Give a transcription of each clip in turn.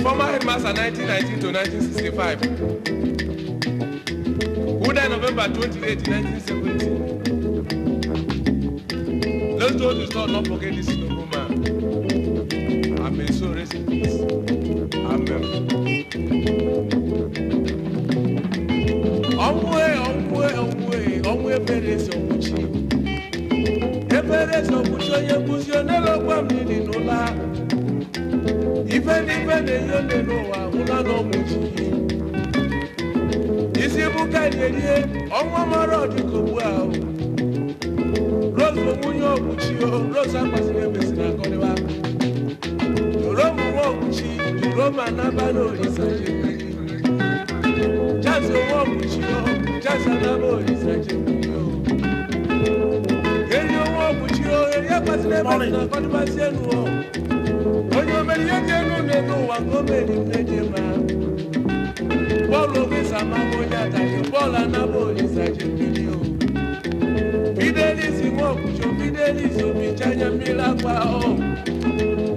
former headmaster 1919 to 1965. Who died November 28, 1970. Let's do this, not forget this noble man. Amen. So rest in peace. Amen. Onwe bere so muchi. Ebere so muchi onye kuzi onelo kwa mnini nola. Ife yone noa ula no muchi. Isi buka yeye onwa maro di kobuao. Rose munyo muchi o Rose akwasile besina konewa. Romu wo muchi Roma nabano isaje. Just walk with you, just another is a gym. Can you walk with you? You're passing a morning. When you're many young, no one go many in the gym. All of this, I'm a boy that I can fall and a boy is a gym. Fidelis, you walk with your Fidelis, you'll be China Mila.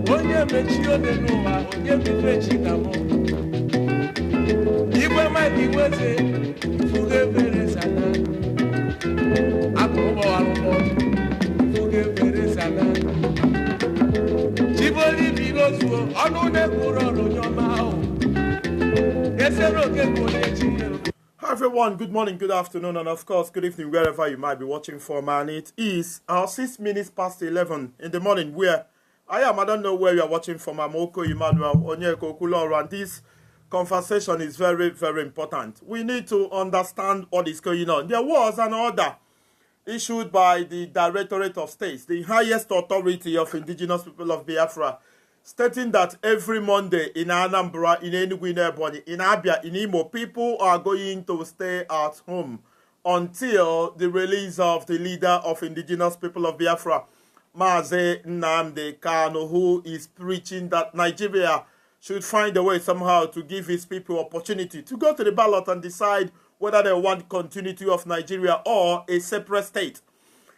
When you're mature, the no one, you'll be fetching them all. Iwe mai iweze fuge bere sana akobo arubo fuge bere sana Chiboli bilozo onu ne kuro lo nyoma o esero ke ko le chiyo. Hi everyone, good morning, good afternoon, and of course good evening wherever you might be watching from. And it is 6 minutes past 11 in the morning where I don't know where you are watching from. I'm Oko Emmanuel Onyeko Kuloro, and this conversation is very, very important. We need to understand what is going on. There was an order issued by the Directorate of States, the highest authority of indigenous people of Biafra, stating that every Monday in Anambra, in Enugu, in Abia, in Imo, people are going to stay at home until the release of the leader of indigenous people of Biafra, Mazi Nnamdi Kanu, who is preaching that Nigeria should find a way somehow to give his people opportunity to go to the ballot and decide whether they want continuity of Nigeria or a separate state.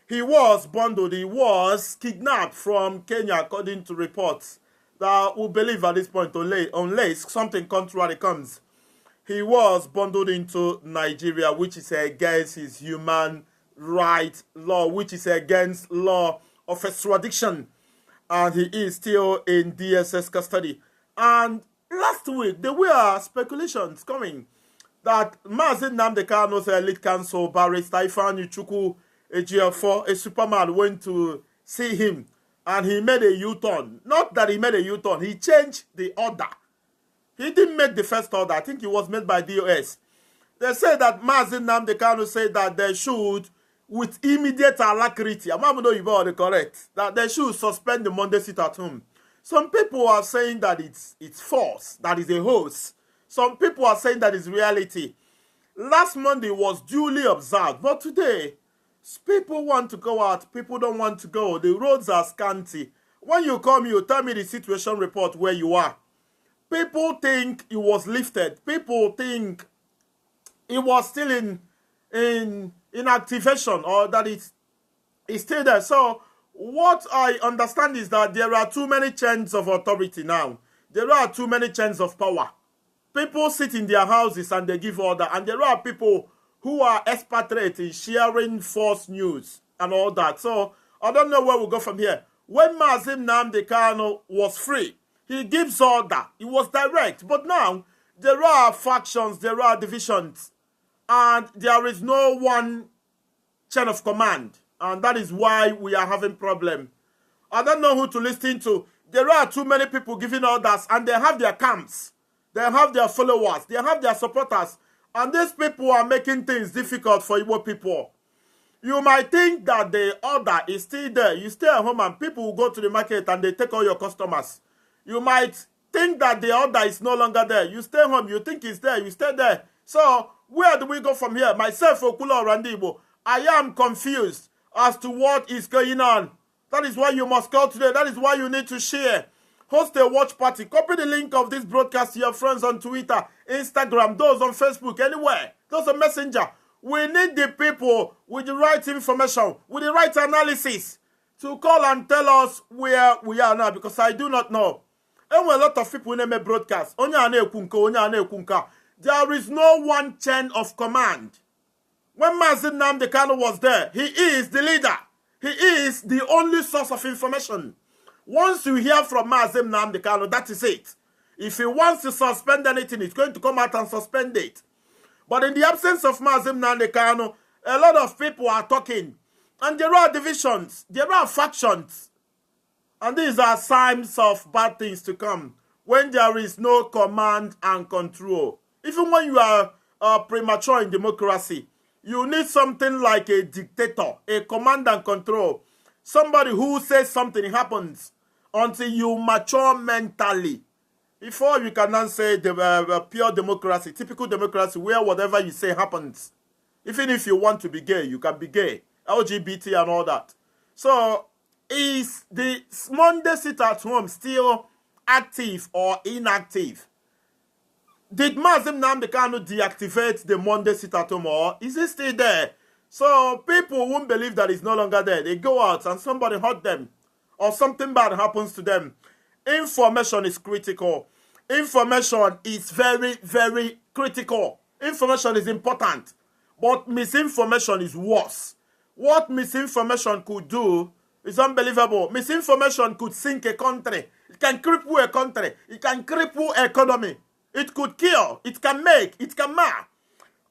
He was bundled, he was kidnapped from Kenya, according to reports that we believe at this point, unless something contrary comes. He was bundled into Nigeria, which is against his human rights law, which is against law of extradition, and he is still in DSS custody. And last week, there were speculations coming that Mazi Nnamdi Kanu's elite counsel, Barrister Ifeanyi Chukwu Ejiofor, a superman, went to see him, and he made a U-turn. Not that he made a U-turn, he changed the order. He didn't make the first order. I think it was made by DOS. They say that Mazi Nnamdi Kanu said that they should, with immediate alacrity, I'm not know you are correct, that they should suspend the Monday sit at home. Some people are saying that it's false, that is a hoax. Some people are saying that it's reality. Last Monday was duly observed, but today, people want to go out, people don't want to go. The roads are scanty. When you come, you tell me the situation report where you are. People think it was lifted. People think it was still in activation, or that it's still there. So what I understand is that there are too many chains of authority now. There are too many chains of power. People sit in their houses and they give order. And there are people who are expatriates in sharing false news and all that. So I don't know where we'll go from here. When Mazi Nnamdi Kanu was free, he gives order. It was direct. But now, there are factions, there are divisions. And there is no one chain of command. And that is why we are having problem. I don't know who to listen to. There are too many people giving orders, and they have their camps. They have their followers. They have their supporters. And these people are making things difficult for Igbo people. You might think that the order is still there. You stay at home and people will go to the market and they take all your customers. You might think that the order is no longer there. You stay home. You think it's there. You stay there. So where do we go from here? Myself, Okulo Randibo, I am confused as to what is going on. That is why you must call today. That is why you need to share. Host a watch party. Copy the link of this broadcast to your friends on Twitter, Instagram, those on Facebook, anywhere. Those on Messenger. We need the people with the right information, with the right analysis to call and tell us where we are now, because I do not know. And a lot of people in a broadcast, there is no one chain of command. When Mazi Nnamdi Kanu was there, he is the leader. He is the only source of information. Once you hear from Mazi Nnamdi Kanu, that is it. If he wants to suspend anything, he's going to come out and suspend it. But in the absence of Mazi Nnamdi Kanu, a lot of people are talking. And there are divisions. There are factions. And these are signs of bad things to come. When there is no command and control. Even when you are premature in democracy, you need something like a dictator, a command and control. Somebody who says something happens until you mature mentally. Before you can now say the pure democracy, typical democracy, where whatever you say happens. Even if you want to be gay, you can be gay. LGBT and all that. So, is the Monday sit at home still active or inactive? Did Mazi Nnamdi Kanu deactivate the Monday sit at home, or is it still there? So people won't believe that it's no longer there. They go out and somebody hurt them or something bad happens to them. Information is critical. Information is very, very critical. Information is important. But misinformation is worse. What misinformation could do is unbelievable. Misinformation could sink a country. It can cripple a country. It can cripple economy. It could kill. It can make. It can mar.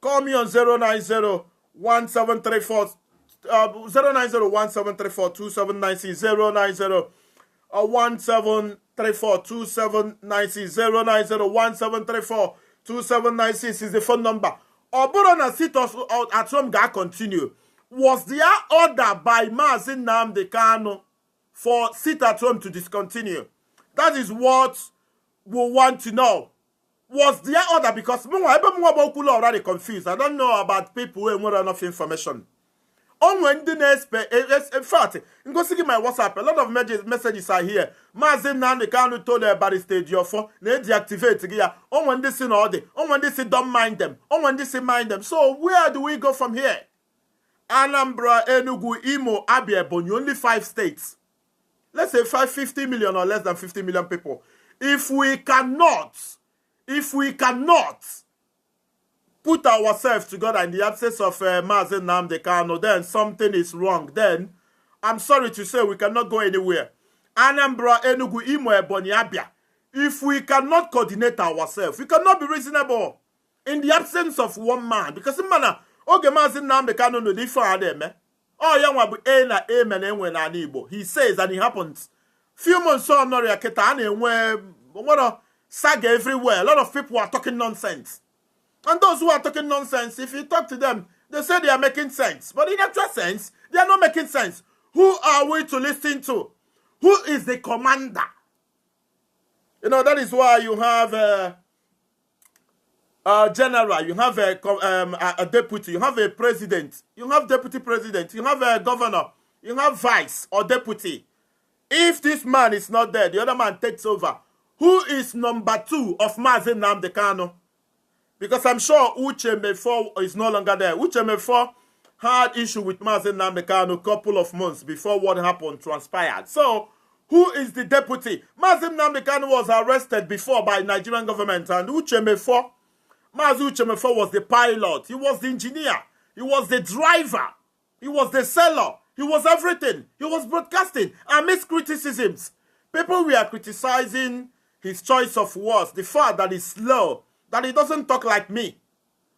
Call me on 090-1734 090-1734-2796 090-1734-2796 090-1734-2796 is the phone number. Oborona sit us at home ga continue. Was there order by Mazi Nnamdi Kanu for sit at home to discontinue? That is what we want to know. Was there order? Because I'm already confused. I don't know about people who have enough information. On when the next, in fact, I'm going to see my WhatsApp. A lot of messages are here. Mazi Nnamdi Kanu told everybody stage your phone. They deactivate here. On when this in all day. On when this don't mind them. On when this mind them. So where do we go from here? Anambra, Enugu, Imo, Abia, Ebonyi, only 5 states. Let's say 50 million or less than 50 million people. If we cannot put ourselves together in the absence of Mazi Nnamdi Kanu, then something is wrong. Then, I'm sorry to say, we cannot go anywhere. Anambra, Enugu, Imo, Ebonyi, Abia. If we cannot coordinate ourselves, we cannot be reasonable in the absence of one man. Because, man, okay, Mazi Nnamdi Kanu no different them. Oh, young wabu na amen enwe na Igbo. He says and it happens. Few months on Noria Ketane and saga everywhere. A lot of people are talking nonsense. And those who are talking nonsense, if you talk to them, they say they are making sense. But in actual sense, they are not making sense. Who are we to listen to? Who is the commander? You know, that is why you have a general, you have a deputy, you have a president, you have deputy president, you have a governor, you have vice or deputy. If this man is not there, the other man takes over. Who is number 2 of Mazi Nnamdi Kanu? Because I'm sure Uche Mefo is no longer there. Uche Mefo had issue with Mazi Nnamdi Kanu a couple of months before what happened transpired. So, who is the deputy? Mazi Nnamdi Kanu was arrested before by Nigerian government, and Uche Mefo, Mazi Uche Mefo was the pilot. He was the engineer. He was the driver. He was the seller. He was everything. He was broadcasting. Amidst criticisms, people were criticizing his choice of words, the fact that he's slow, that he doesn't talk like me.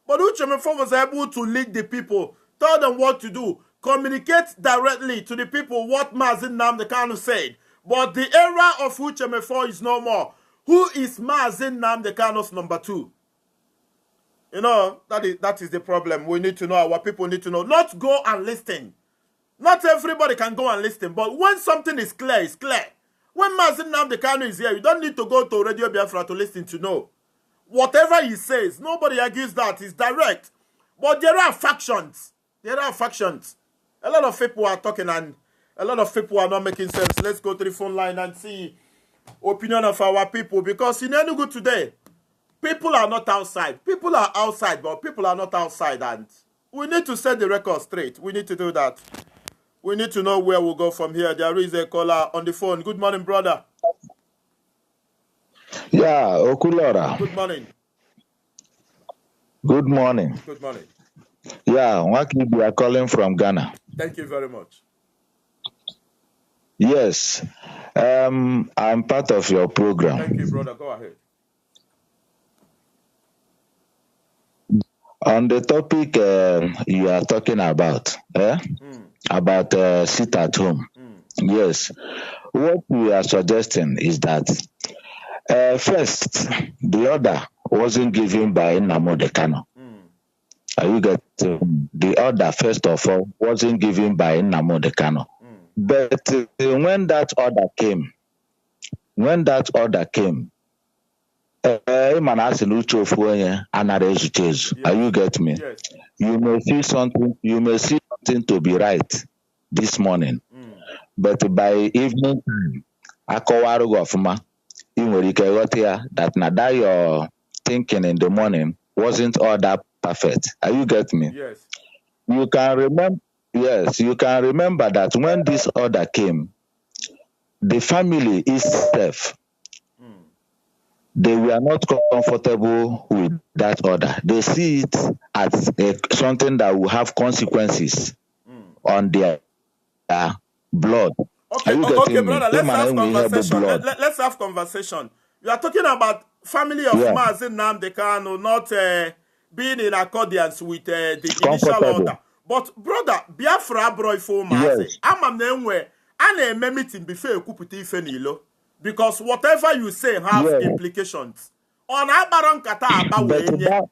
But Uche Mefo was able to lead the people, tell them what to do, communicate directly to the people what Mazi Nnamdi Kanu said. But the era of Uche Mefo is no more. Who is Mazi Nnamdi Kanu's number 2? You know, that is the problem. We need to know, our people need to know. Not go and listen. Not everybody can go and listen, but when something is clear, it's clear. When Mazi Nnamdi Kanu is here, you don't need to go to Radio Biafra to listen to know. Whatever he says, nobody argues that. It's direct. But there are factions. There are factions. A lot of people are talking and a lot of people are not making sense. Let's go to the phone line and see opinion of our people. Because in Enugu today, people are not outside. People are outside, but people are not outside. And we need to set the record straight. We need to do that. We need to know where we'll go from here. There is a caller on the phone. Good morning, brother. Yeah, Okulora. Good morning. Good morning. Good morning. Yeah, Waki, we are calling from Ghana. Thank you very much. Yes, I'm part of your program. Thank you, brother. Go ahead. On the topic you are talking about, about sit at home. Yes, what we are suggesting is that first, the order wasn't given by Nnamdi Kanu. Are you getting the order? First of all, wasn't given by Nnamdi Kanu. But when that order came, are you get me? Yes. You may see something to be right this morning, but by evening time, akọwarugo ọfụma, ị nwere ike ghọta ya that na that your thinking in the morning wasn't all that perfect. Are you get me? Yes. You can remember. Yes, you can remember that when this order came, the family itself, they were not comfortable with that order. They see it as something that will have consequences on their blood. Okay, brother, let's have conversation. Let's have conversation. You are talking about family of Mazi Nnamdi Kanu not being in accordance with the initial order. But brother, Biafra boy for Mazi, I'm name a meeting before you put ife nilo. Because whatever you say has implications. On Abaron Kata Abawe,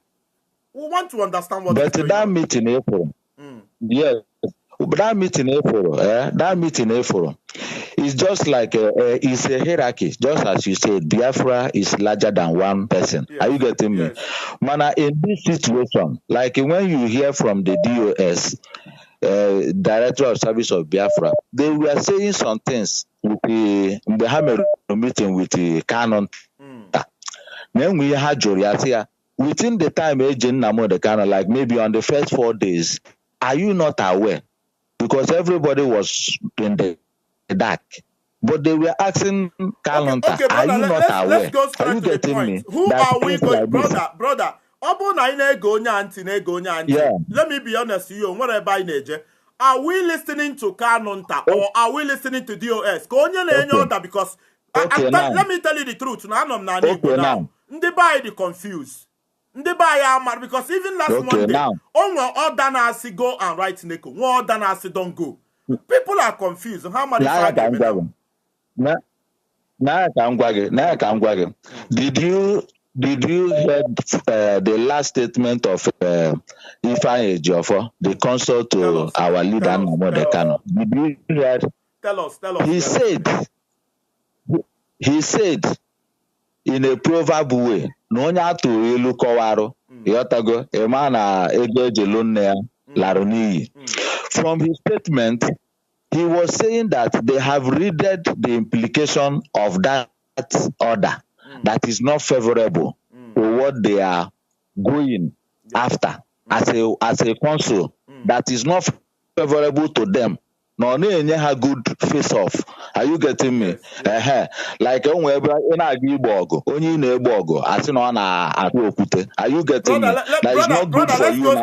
we want to understand what is going that on. meeting April. Yes. But that meeting April is just like it's a hierarchy, just as you said. Biafra is larger than one person. Yes. Are you getting me? Yes. Mana, in this situation, like when you hear from the DOS, Director of Service of Biafra, they were saying some things with the Hammer meeting with the canon. Then we had Joriatia within the time agent Nnamdi Kanu, like maybe on the first 4 days. Are you not aware? Because everybody was in the dark. But they were asking Kalonta, okay, brother, are you not aware? Let's go straight are you to the getting point. me? Who That are we going, like brother? Let me be honest with you. Are we listening to Kalonta or are we listening to DOS? Because let me tell you the truth. Now. They buy the confused. They buy because even last Monday, all Dana go and write Neko. One Dana don't go. People are confused. How many Did you hear the last statement of Ifeanyi Ejiofor, the counsel to our leader Nnamdi Kanu? Did you hear? Tell us. He said in a proverb way, no nya to ilu kọwarụ, yotago, a man ego ejelu nne ya larụ n'iyi. From his statement, he was saying that they have readed the implication of that order that is not favorable to what they are going after as a council, that is not favorable to them. No, a good face off. Are you getting me? Yes. Like only as in on are you getting me? That is not good for you. A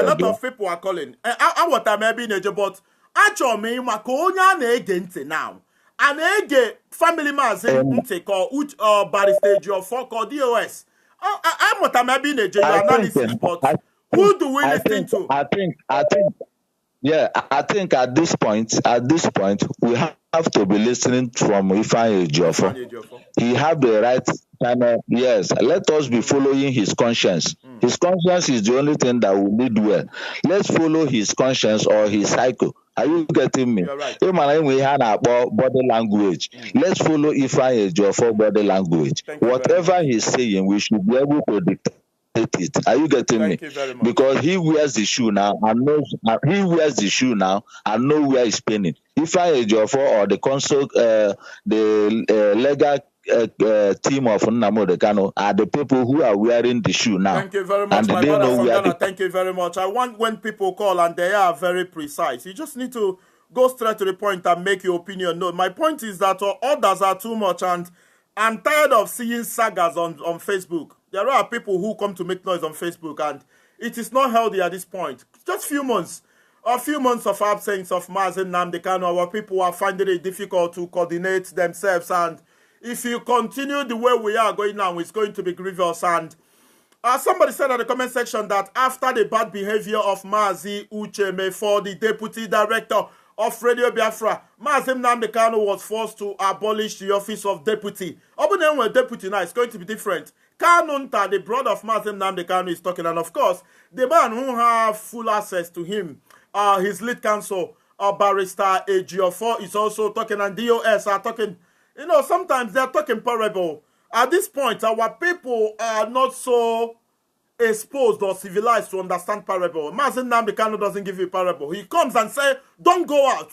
lot of people are calling. I what I may be in but actually me na-ege now. And ege family mazin called Barrister for DOS. I'm what I may be in your analysis, but who do we listen to? I think at this point, we have to be listening from Ifeanyi Ejiofor. He have the right channel. Yes, let us be following his conscience. His conscience is the only thing that will lead well. Let's follow his conscience or his cycle. Are you getting me? You're right. We have about body language. Let's follow Ifeanyi Ejiofor body language. Whatever he's saying, we should be able to dictate it. Are you getting me? Because he wears the shoe now and knows where he's pinning. If I Ejiofor or the council, the legal team of Nnamdi Kanu are the people who are wearing the shoe now. Thank you very much, my brother from Ghana. Thank you very much. I want when people call and they are very precise. You just need to go straight to the point and make your opinion known. My point is that orders are too much, and I'm tired of seeing sagas on Facebook. There are people who come to make noise on Facebook, and it is not healthy at this point. Just a few months of absence of Mazi Nnamdi Kanu, our people are finding it difficult to coordinate themselves, and if you continue the way we are going now, it's going to be grievous. And somebody said in the comment section that after the bad behavior of Mazi Ucheme for the deputy director of Radio Biafra, Mazi Nnamdi Kanu was forced to abolish the office of deputy. Open when deputy now, it's going to be different. Kanunta, the brother of Mazi Nnamdi Kanu, is talking, and of course, the man who have full access to him, his lead counsel, Barrister Ejiofor, is also talking, and DOS are talking. You know, sometimes they're talking parable. At this point, our people are not so exposed or civilized to understand parable. Mazi Nnamdi Kanu doesn't give you parable. He comes and says, don't go out,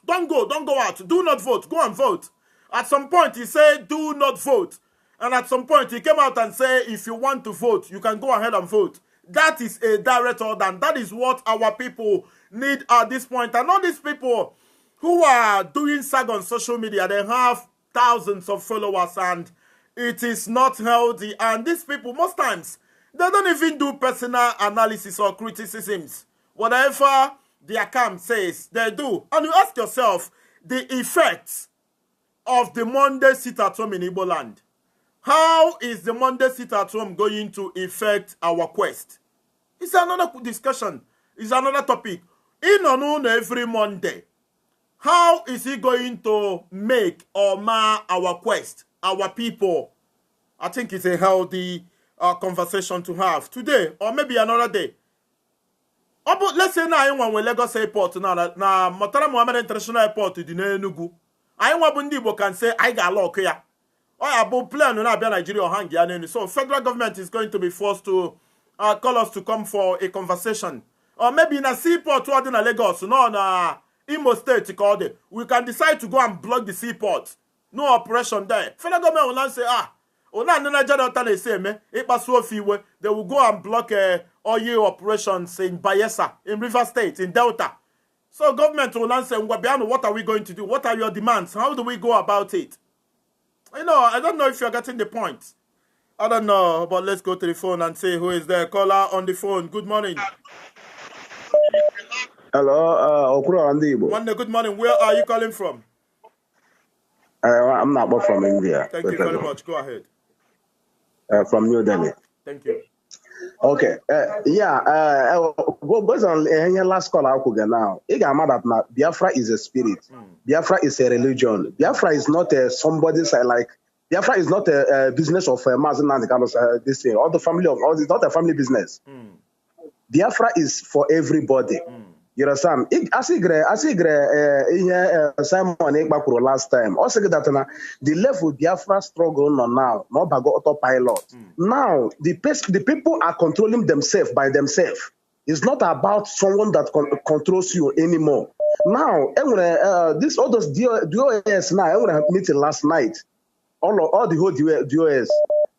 don't go out, do not vote, go and vote. At some point, he said, do not vote. And at some point, he came out and said, if you want to vote, you can go ahead and vote. That is a direct order, and that is what our people need at this point. And all these people who are doing sag on social media, they have thousands of followers, and it is not healthy. And these people, most times, they don't even do personal analysis or criticisms. Whatever their camp says, they do. And you ask yourself, the effects of the Monday sit-at-home in Igbo land. How is the Monday sit-at-home going to affect our quest? It's another discussion. It's another topic. In on every Monday, how is he going to make or mar our quest, our people? I think it's a healthy conversation to have today or maybe another day. But let's say now when we Lagos Airport now Murtala Muhammad International Airport in Enugu, I want Bundibo can say I got lock here. Or about plan on Nigeria or hang. So federal government is going to be forced to call us to come for a conversation. Or maybe in a seaport toward in Lagos, no, Imo State called it. We can decide to go and block the seaport. No operation there. Federal government will not say, they will go and block oil operations in Bayelsa, in River State, in Delta. So government will not say, what are we going to do? What are your demands? How do we go about it? You know, I don't know if you're getting the point. I don't know, but let's go to the phone and see who is there. Caller on the phone. Good morning. Hello, Okuro Andibo. One good morning. Where are you calling from? I'm not from India. Thank you very much. Go ahead. From New Delhi. Thank you. Okay. Based on your last call now, it got mad that Biafra is a spirit. Biafra is a religion. Biafra is not somebody's like. Biafra is not a business of Mazi Nnamdi Kanu, this thing. All the family of all. It's not a family business. Biafra is for everybody. You understand? Simon Ekpakuro last time. Also that the level Biafra struggle now, not by Autopilot. Now the people are controlling themselves by themselves. It's not about someone that controls you anymore. Now, all those DOS now, I want to meet last night. All the whole DOS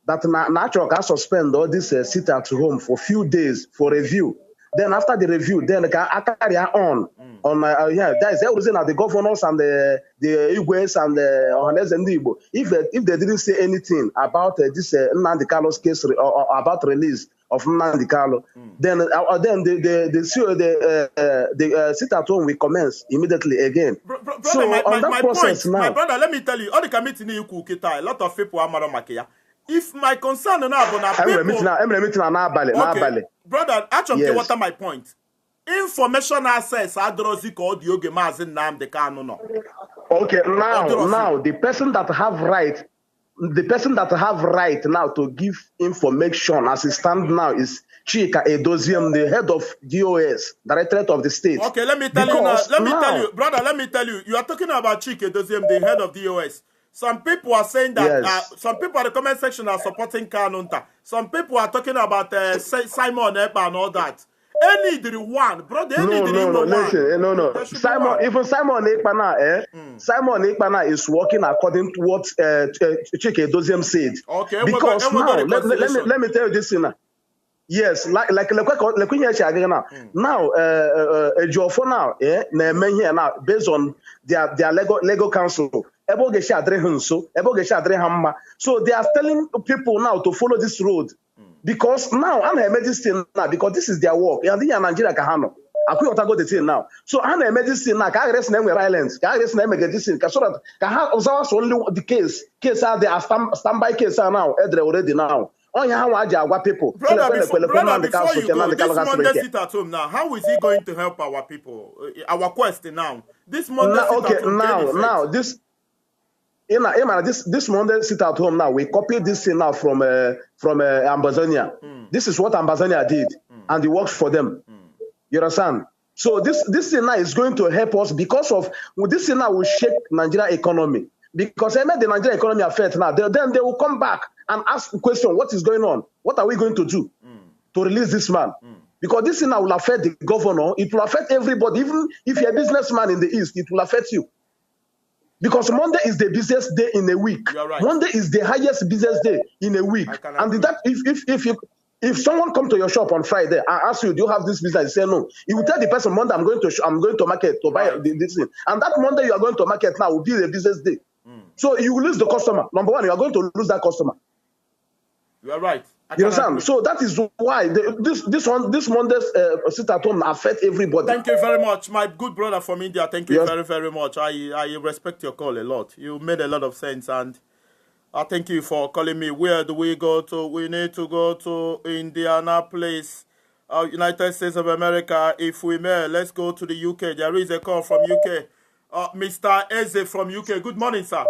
that natural can suspend all this sit at home for a few days for review. Then after the review, then they can carry on. That is the reason that the governors and the Igwes and the Ohanes and Igbo, if they didn't say anything about this Nnamdi Kanu's case or about release of Nnamdi Kanu, then the sit at home will commence immediately again. So on that process now, my brother, let me tell you, all the committee in Ukukita, a lot of people are Maromakia. If my concern now about people, brother, actually, what are my point? Information access, Adrozi called Yogi Mazi Nnamdi Kanu no. Okay, now the person that have right now to give information as it stands now is Chika Edoziem, the head of DOS, Directorate of the State. Okay, let me tell you, brother, let me tell you, you are talking about Chika Edoziem, the head of DOS. Some people are saying that some people in the comment section are supporting Kanunta. Some people are talking about Simon Ekpa and all that. Any the one, bro. No. Simon Ekpa now, Simon Ekpa now is working according to what Chike Doziem said. Okay, because now let me tell you this now. Yes, like now. Now, Ejiofor now, here now based on their legal counsel. ebo ge sha adre hunso, ebo ge sha adre hamma. So they are telling people now to follow this road. Because now I'm a medicine now because this is their work. And in Nigeria kahano. Aku otago the thing now. So I'm a medicine now. Ka agres na violence. Ka agres na medicine. Ka so that ka ha ozawa only the case are there standby case are now already now. On how agwa people. Brother, before you go, this Monday sit at home now. How is he going to help our people? Our question now. This Monday sit at home. Now this Monday sit at home now. We copy this thing now from Ambazonia. This is what Ambazonia did, and it works for them. You understand? So this thing now is going to help us because of this thing now will shake Nigeria economy. Because the Nigeria economy affect now. Then they will come back and ask the question: what is going on? What are we going to do to release this man? Because this thing now will affect the governor. It will affect everybody. Even if you're a businessman in the East, it will affect you. Because Monday is the busiest day in a week. Right. Monday is the highest busiest day in a week. And that if someone come to your shop on Friday and ask you, do you have this business? You say no. You will tell the person Monday I'm going to market to buy this thing. And that Monday you are going to market now will be the busiest day. So you will lose the customer. Number one, you are going to lose that customer. You are right. You understand? So that is why this Monday's sit at home affect everybody. Thank you very much, my good brother from India. Thank you very, very much. I respect your call a lot. You made a lot of sense, and I thank you for calling me. Where do we go to? We need to go to Indianapolis, United States of America. If we may, let's go to the UK. There is a call from UK. Mr. Eze from UK. Good morning, sir.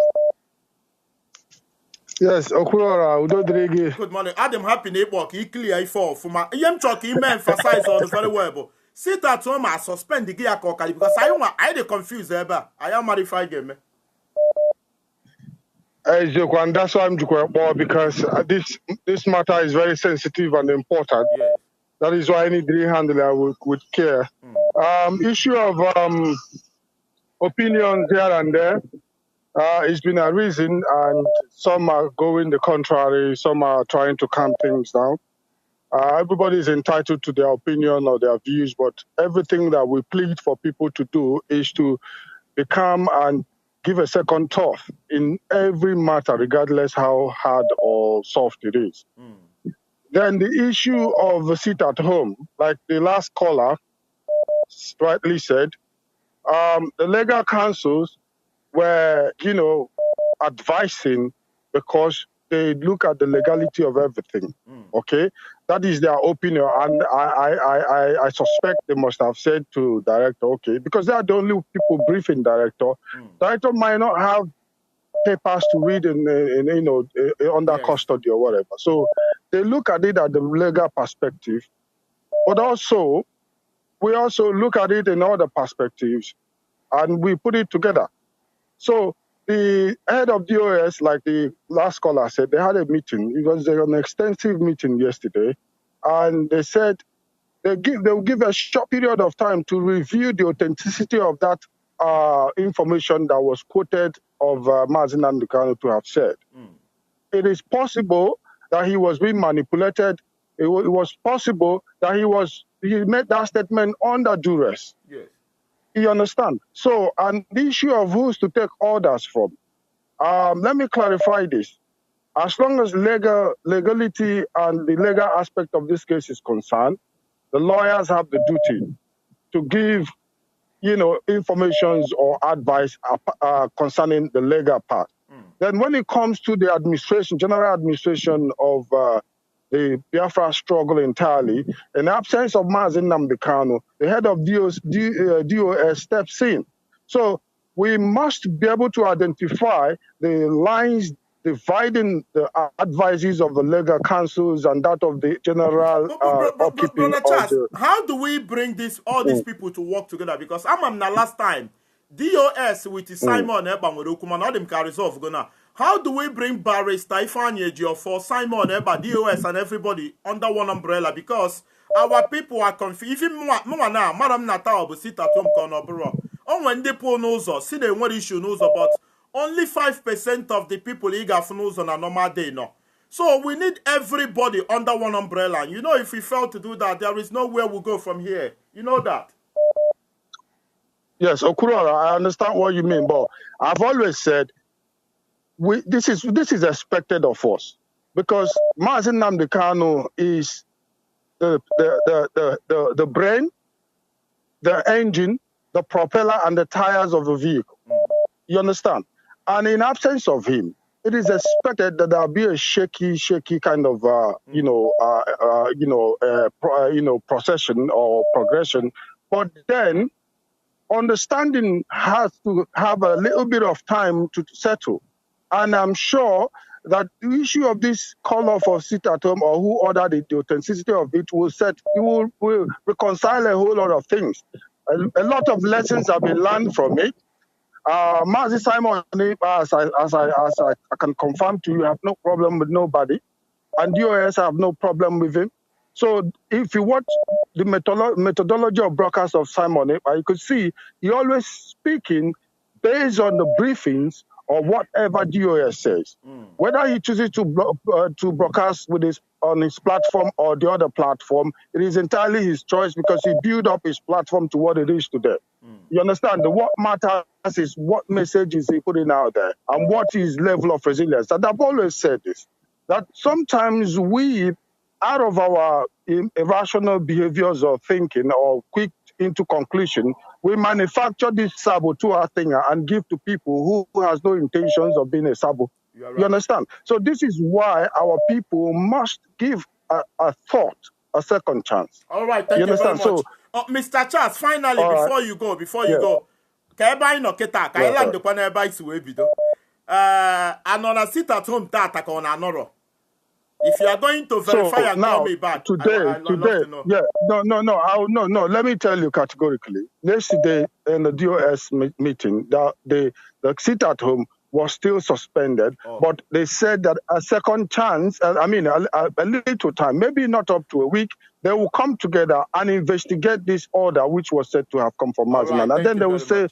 Yes, Okurora, Udodrigi. Good morning. Adam happy network. He clear for my talk. He may emphasize on the very well. Sit at home and suspend the gear cockally because I dey confused ever. I am modified game. And that's why I'm more because this matter is very sensitive and important. Yes. That is why I need to handle it with care. Issue of opinions here and there. It's been a reason, and some are going the contrary, some are trying to calm things down. Everybody is entitled to their opinion or their views, but everything that we plead for people to do is to be calm and give a second thought in every matter, regardless how hard or soft it is. Then the issue of a seat at home, like the last caller rightly said, the legal counsels were, advising because they look at the legality of everything. Okay, that is their opinion, and I suspect they must have said to director, okay, because they are the only people briefing director. Director might not have papers to read under custody or whatever. So they look at it at the legal perspective, but also we also look at it in other perspectives, and we put it together. So the head of DOS, like the last caller said, they had a meeting. It was an extensive meeting yesterday, and they said they'll give a short period of time to review the authenticity of that information that was quoted of Mazin Andukano to have said. It is possible that he was being manipulated. It was possible that he made that statement under duress. Yes. You understand? So, and the issue of who's to take orders from, let me clarify this. As long as legality and the legal aspect of this case is concerned, the lawyers have the duty to give, information or advice concerning the legal part. Then when it comes to the general administration of the Biafra struggle entirely, in the absence of Mazin Namdekano, the head of DOS steps in. So we must be able to identify the lines dividing the advices of the legal counsels and that of the general upkeeping of the... How do we bring all these people to work together? Because I'm na last time, DOS with Simon Eba Modokuman, all them can resolve gonna. How do we bring Barrister Ifeanyi Ejiofor for Simon Eba, DOS, and everybody under one umbrella? Because our people are confused. Even now, Madam Natal will sit at home corner, bro. On when they pull nose, see they want issue nose, but only 5% of the people eager for nose on a normal day, no. So we need everybody under one umbrella. If we fail to do that, there is nowhere we'll go from here. You know that. Yes, Okurora, I understand what you mean, but I've always said this is expected of us, because Mazi Nnamdi Kanu is the brain, the engine, the propeller, and the tires of the vehicle. You understand? And in absence of him, it is expected that there'll be a shaky kind of procession or progression. But then understanding has to have a little bit of time to settle. And I'm sure that the issue of this call off of sit at home, or who ordered it, the authenticity of it, will reconcile a whole lot of things. A lot of lessons have been learned from it. Mazi Simon, as I can confirm to you, have no problem with nobody, and DOS have no problem with him. So if you watch the methodology of broadcast of Simon, you could see he always speaking based on the briefings or whatever DOS says. Whether he chooses to broadcast on his platform or the other platform, it is entirely his choice, because he built up his platform to what it is today. You understand? What matters is what message is he putting out there and what is level of resilience. And I've always said this, that sometimes we, out of our irrational behaviors or thinking or quick into conclusion, we manufacture this saboteur thing and give to people who has no intentions of being a sabo. Right. You understand? So this is why our people must give a thought a second chance. All right, thank you very much. So, Mr. Charles, finally, before you go, another sit at home that on another. If you are going to verify and call me back, today, no. Let me tell you categorically. Yesterday in the DOS meeting, the sit at home was still suspended, but they said that a second chance, a little time, maybe not up to a week, they will come together and investigate this order, which was said to have come from Maziman, and then they will say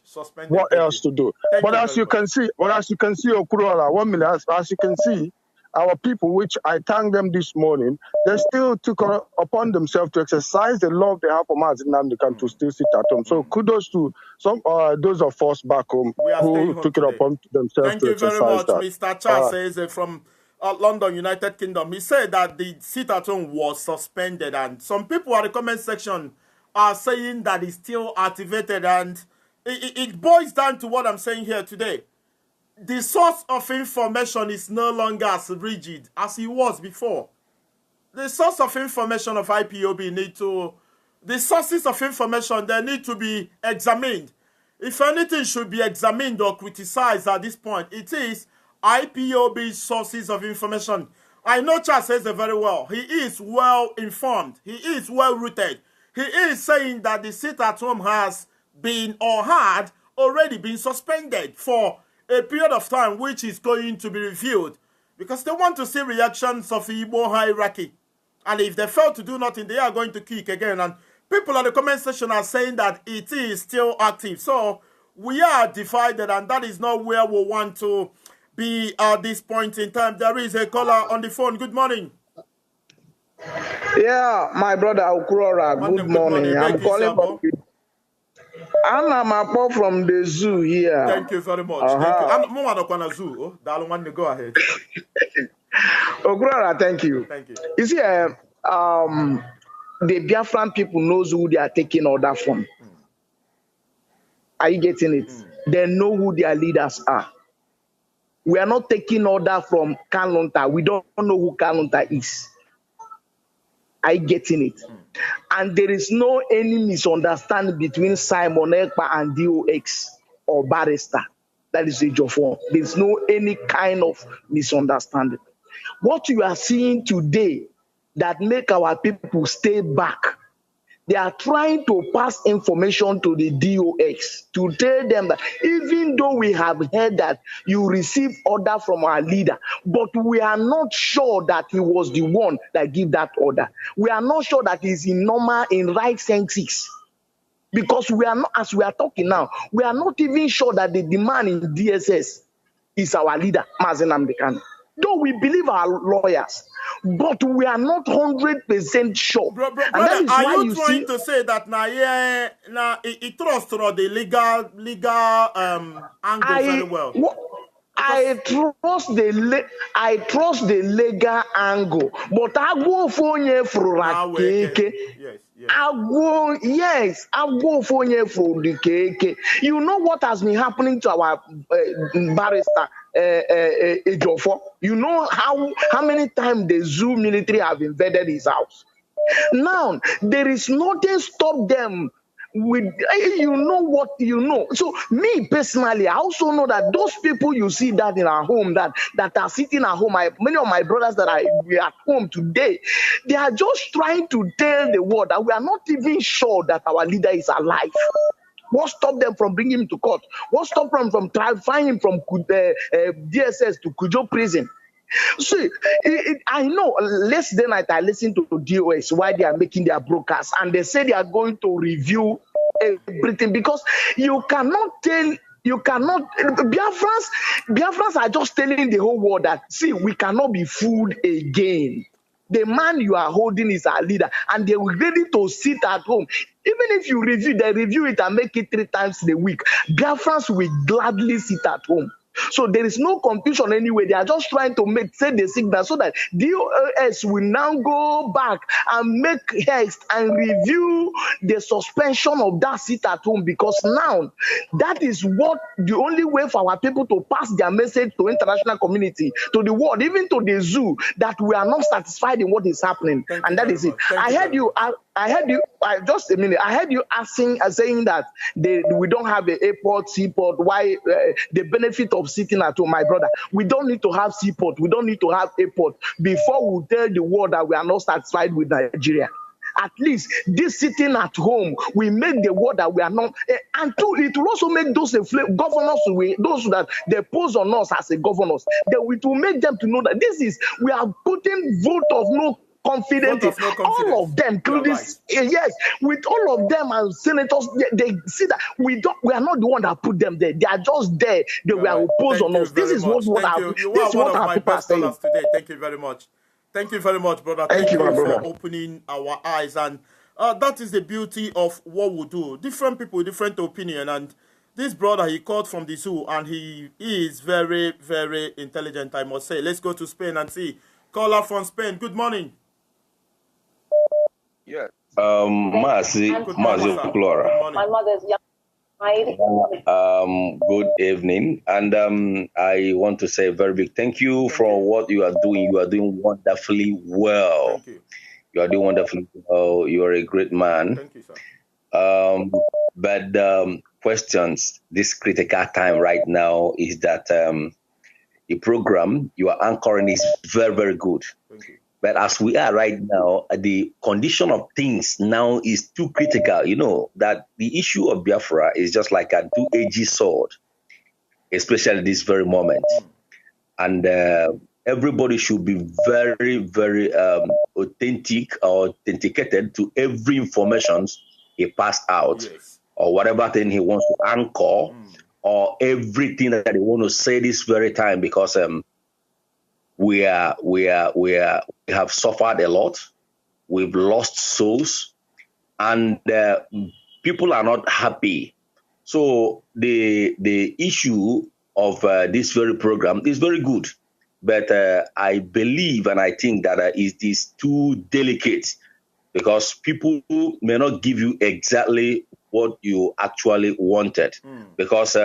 what else to do. But as you can see, Okurola, 1 minute, as you can see, our people, which I thank them this morning, they still took upon themselves to exercise the love they have for Mazi Nnamdi Kanu to still sit at home. So kudos to some those of us back home who took it upon themselves to exercise that. Thank you very much. Mr. Charles says from London, United Kingdom. He said that the sit at home was suspended, and some people at the comment section are saying that it's still activated, and it boils down to what I'm saying here today. The source of information is no longer as rigid as it was before. The source of information of IPOB the sources of information, they need to be examined. If anything should be examined or criticized at this point, it is IPOB's sources of information. I know Charles says it very well. He is well informed. He is well rooted. He is saying that the sit at home has been or had already been suspended for a period of time, which is going to be reviewed, because they want to see reactions of the Igbo hierarchy. And if they fail to do nothing, they are going to kick again. And people in the comment section are saying that it is still active. So we are divided, and that is not where we want to be at this point in time. There is a caller on the phone. Good morning. Yeah, my brother Okurora, good morning. I'm calling from I'm from the zoo here. Thank you very much. Thank you. I'm Moana Zoo. Go ahead. Okurora, thank you. Thank you. You see, the Biafran people knows who they are taking order from. Are you getting it? They know who their leaders are. We are not taking order from Kalunta. We don't know who Kalunta is. Are you getting it? And there is no any misunderstanding between Simon Ekpa and DOX or Barrister. That is the job for. There is no any kind of misunderstanding. What you are seeing today that make our people stay back, they are trying to pass information to the DOX to tell them that even though we have heard that you received order from our leader, but we are not sure that he was the one that gave that order. We are not sure that he's in normal, in right senses. Because we are not, as we are talking now, we are not even sure that the demand in DSS is our leader, Mazi Nnamdi Kanu. Though we believe our lawyers, but we are not 100% sure. Brother, are you trying to say that it trusts the legal angle very well? I trust the legal angle, but I go for you for keke. Yes. I go for you for the keke. You know what has been happening to our barrister Ejiofor? You know how many times the zoo military have invaded his house. Now there is nothing stop them with you know what you know. So me personally, I also know that those people you see that in our home that are sitting at home, many of my brothers that are at home today, they are just trying to tell the world that we are not even sure that our leader is alive. What stopped them from bringing him to court? What stopped them from transferring him from DSS to Kujo prison? See, I know last day night I listened to DOS why they are making their broadcast, and they say they are going to review everything because you cannot Biafrans are just telling the whole world that see, we cannot be fooled again. The man you are holding is our leader, and they were ready to sit at home. Even if you review it and make it 3 times a week, Biafrans will gladly sit at home. So there is no confusion anyway. They are just trying to set the signal so that DOS will now go back and make haste and review the suspension of that sit at home, because now that is what the only way for our people to pass their message to international community, to the world, even to the zoo, that we are not satisfied in what is happening. And that is it. I heard you. Just a minute. I heard you saying that we don't have an airport, seaport. Why the benefit of sitting at home, my brother? We don't need to have seaport. We don't need to have airport before we tell the world that we are not satisfied with Nigeria. At least this sitting at home, we make the world that we are not, and two, it will also make those governors, those that they pose on us as a governors, that it will make them to know that we are putting vote of no confidence. All of them, including yes, with all of them and senators, they see that we are not the one that put them there. They are just there. They were opposed on us. This is what our people are saying today. Thank you very much. Thank you very much, brother. Thank you for opening our eyes. And that is the beauty of what we do. Different people, different opinion. And this brother, he called from the zoo, and he is very, very intelligent, I must say. Let's go to Spain and see. Caller from Spain. Good morning. Yes. Mazi Flora. My mother's young. Good evening, and I want to say a very big thank you for what you are doing. You are doing wonderfully well. Thank you. You are doing wonderfully well. You are a great man. Thank you, sir. But questions this critical time right now is that the program you are anchoring is very, very good. Thank you. But as we are right now, the condition of things now is too critical. You know, that the issue of Biafra is just like a two-edged sword, especially this very moment. And everybody should be very, very authenticated to every information he passed out, yes, or whatever thing he wants to anchor, or everything that he wants to say this very time, because we have suffered a lot. We've lost souls, and people are not happy. So the issue of this very program is very good, but I believe and I think that it is too delicate, because people may not give you exactly what you actually wanted, because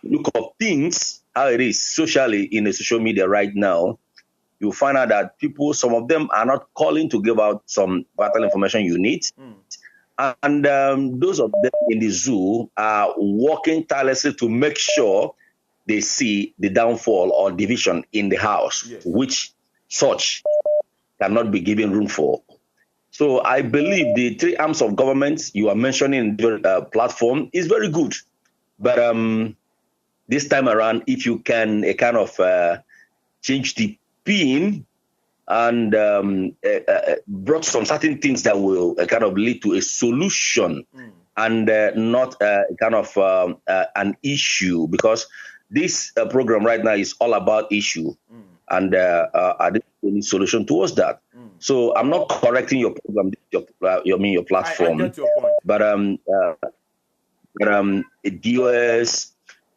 look of things how it is socially in the social media right now, you find out that people, some of them are not calling to give out some vital information you need. And those of them in the zoo are working tirelessly to make sure they see the downfall or division in the house, yes, which such cannot be given room for. So I believe the 3 arms of government you are mentioning in the platform is very good. But this time around, if you can kind of change the pin and brought some certain things that will kind of lead to a solution and not kind of an issue, because this program right now is all about issue and any solution towards that. So I'm not correcting your program, your platform, I get your point. but DOS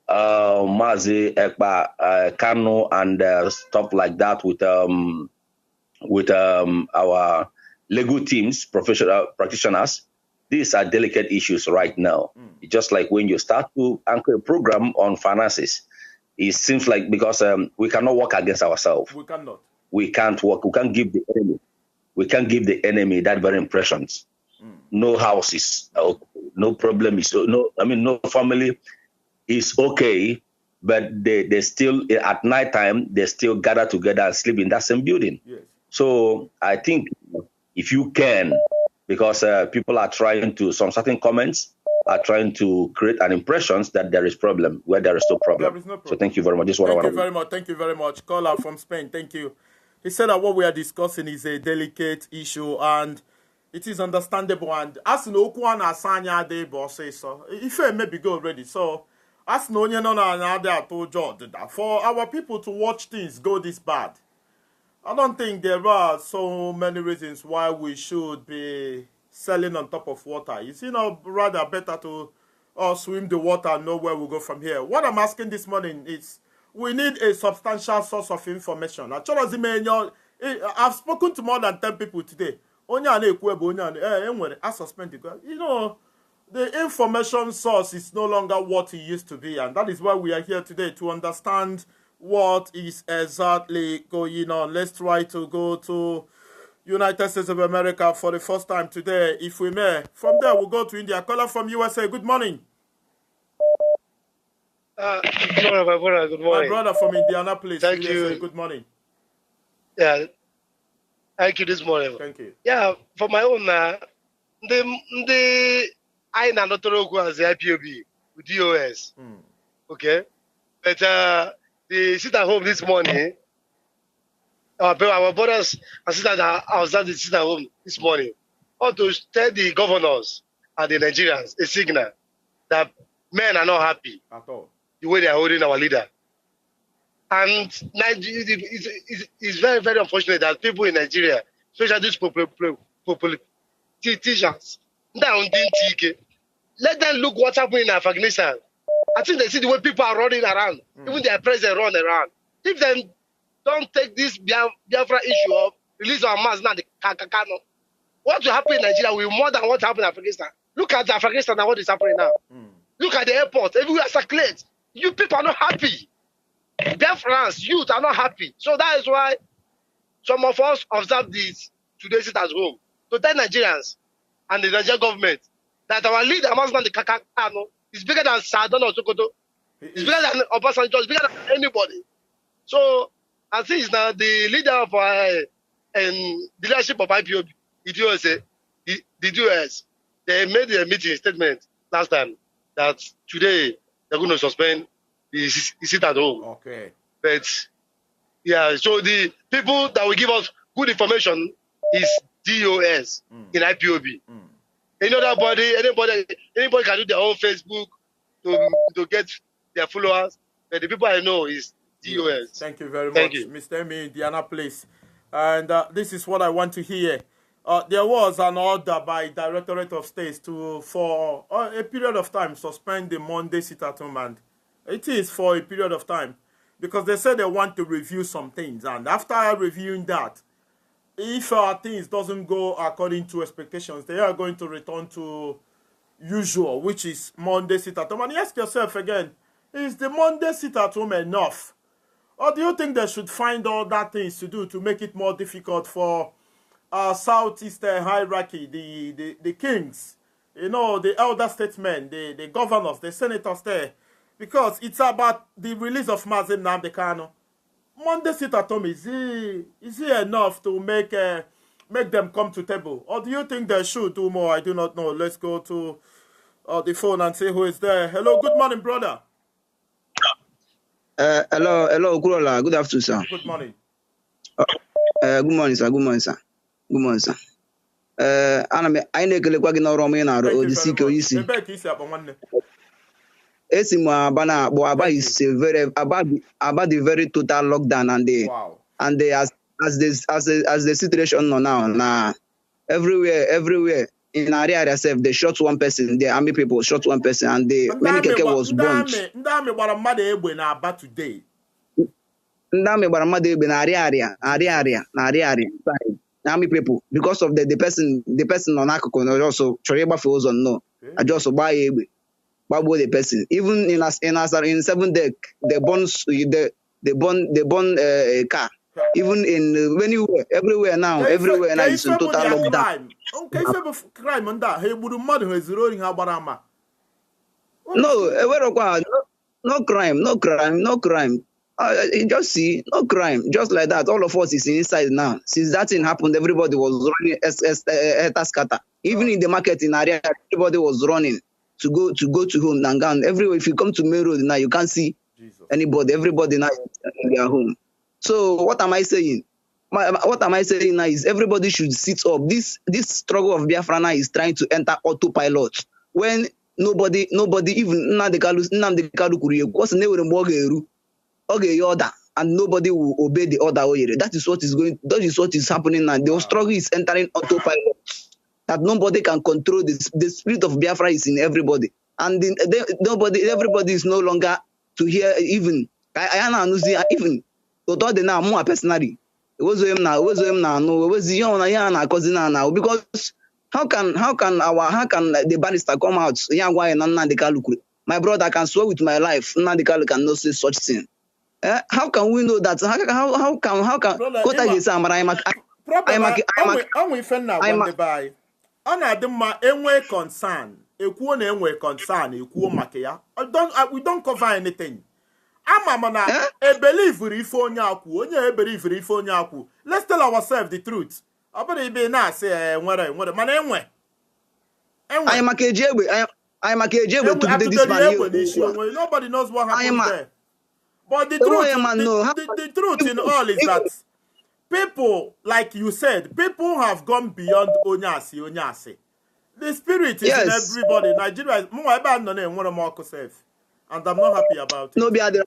Mazi Ekpa Kano and stuff like that with our legal teams, professional practitioners. These are delicate issues right now. Just like when you start to anchor a program on finances, it seems like because we cannot work against ourselves. We cannot. We can't work. We can't give the enemy. We can't give the enemy that very impressions. No houses, no problem is no. I mean, no family is okay, but they still at night time they still gather together and sleep in that same building. Yes. So I think if you can, because people are trying to, some certain comments are trying to create an impression that there is problem where there is no problem. There is no problem. So thank you very much. This is what I want to very much. Thank you very much. Caller from Spain. Thank you. He said that what we are discussing is a delicate issue and it is understandable. And as no one asanya de boss so if I maybe go already. So as no one for our people to watch things go this bad. I don't think there are so many reasons why we should be sailing on top of water. It's rather better to swim the water and know where we go from here. What I'm asking this morning is we need a substantial source of information. I've spoken to more than 10 people today. I suspended. The information source is no longer what it used to be, and that is why we are here today to understand what is exactly going on. Let's try to go to United States of America for the first time today, if we may. From there, we'll go to India. Caller from USA, good morning. Good morning, my brother. Good morning. My brother from Indianapolis. Thank USA, you. good morning. Yeah. Thank you this morning. Thank you. Yeah, for my own, the I na Notorogu as the IPOB with DOS. Okay. But the sit at home this morning, our brothers and sisters that are outside the sit at home this morning, ought to tell the governors and the Nigerians a signal that men are not happy At all. the way they are holding our leader. And it's very, very unfortunate that people in Nigeria, especially these politicians, let them look what's happening in Afghanistan. I think they see the way people are running around, even their president run around. If they don't take this Biafra issue up, release our mass now, the Kakakano, what will happen in Nigeria will be more than what happened in Afghanistan. Look at Afghanistan and what is happening now. Look at the airport, everywhere circulates. You people are not happy. Biafrans, youth are not happy. So that is why some of us observe this today sit at home to tell Nigerians and the Nigerian government that our leader, the Kakakano, is bigger than Sadon or Sokoto. It's bigger than Obasanjo. It's bigger than anybody. So I think now the leader of and the leadership of IPOB, the US, they made a meeting statement last time that today they're going to suspend the sit at home. Okay. But yeah, so the people that will give us good information is DOS in IPOB. Any other body, anybody can do their own Facebook to get their followers. But the people I know is DOS. Thank you very much, Thank you. Mr. Emi, Indianapolis. And this is what I want to hear. There was an order by Directorate of States for a period of time suspend the Monday sit-at-home, and it is for a period of time because they said they want to review some things, and after reviewing that, if things doesn't go according to expectations, they are going to return to usual, which is Monday sit-at-home. And you ask yourself again, is the Monday sit-at-home enough? Or do you think they should find other things to do to make it more difficult for Southeast hierarchy, the kings, the elder statesmen, the governors, the senators there? Because it's about the release of Mazi Nnamdi Kanu. Monday sit-at-home, is it enough to make them come to table? Or do you think they should do more? I do not know. Let's go to the phone and see who is there. Hello, good morning, brother. Hello, Kurola. Good afternoon, sir. Good morning. Good morning, sir. Good morning, sir. Good morning, sir. I nekele kwa gina oro me na ro odisi ke oyisi. Ebe ka isi akpọ nwanne. Esi mo abana bo aba is a very about the very total lockdown and as the situation now everywhere in area self, they shot one person. The army people shot one person, and many keke was burned. Ndame gbara mmadụ egbe na Aba today. Ndame gbara mmadụ egbe na area. Army people, because of the person on akụkụ na also chọrọ ịgbafe ụzọ nnọọ. I just gbaa ya egbe. Gbagbuo the person. Even in 7 deck, they burn a car. Even in everywhere now is in total lockdown. Crime on that. Hey, budu mmadụ ha ezuru ori ha gbara ama. No crime. Just see, no crime. Just like that, all of us is inside now. Since that thing happened, everybody was running scatter. Even in the market in area, everybody was running to go to home. Nangan. Everywhere, if you come to main road now, you can't see anybody. Everybody now in their home. So what am I saying? What am I saying now is everybody should sit up. This struggle of Biafra now is trying to enter autopilot when nobody even Nnamdi Kanu Kuriye because they were order and nobody will obey the order. That is what is happening now. The struggle is entering autopilot. That nobody can control the spirit of Biafra is in everybody, and everybody is no longer to hear even. Even to now more personally. It was him now. No, it was na cousin now because how can the barrister come out? My brother can swear with my life. Nnamdi Kanu cannot say such thing. How can we know that? How can? Concern. We don't cover anything. Let's tell ourselves the truth. Nobody knows what happened there. But the truth in all is that people, like you said, people have gone beyond Onyasi. The spirit is in everybody. Nigeria is more safe. And I'm not happy about it.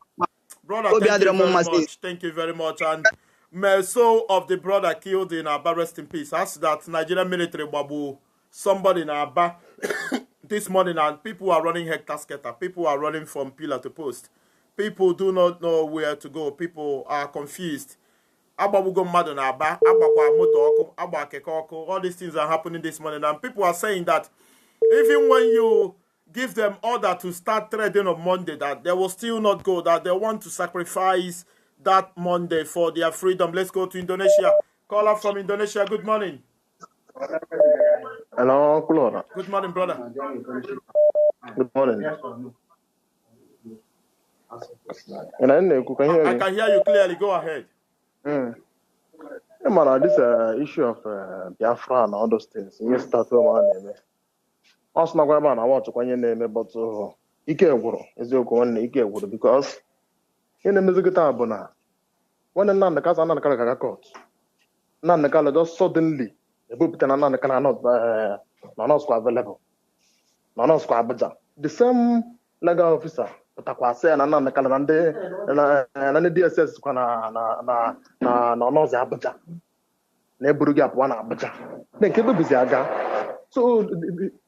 Brother, thank you very much. And may soul of the brother killed in Aba, rest in peace. Ask that Nigerian military babu, somebody in Aba this morning, and people are running hectare scatter. People are running from pillar to post. People do not know where to go. People are confused. All these things are happening this morning, and people are saying that even when you give them order to start trading on Monday, that they will still not go, that they want to sacrifice that Monday for their freedom. Let's go to Indonesia. Caller from Indonesia, good morning. Hello, Kulora. Good morning, brother. Good morning. I can hear you clearly. Go ahead. This issue of Biafra and all those things. You start with my name. Also, I want to name, but because in the music tabona, when another case another court, none the color just suddenly the book and another cannot available. The same legal officer, but I say another color and the DSS no Abuja. Neburugi one Abuja. Then keep busy aga. So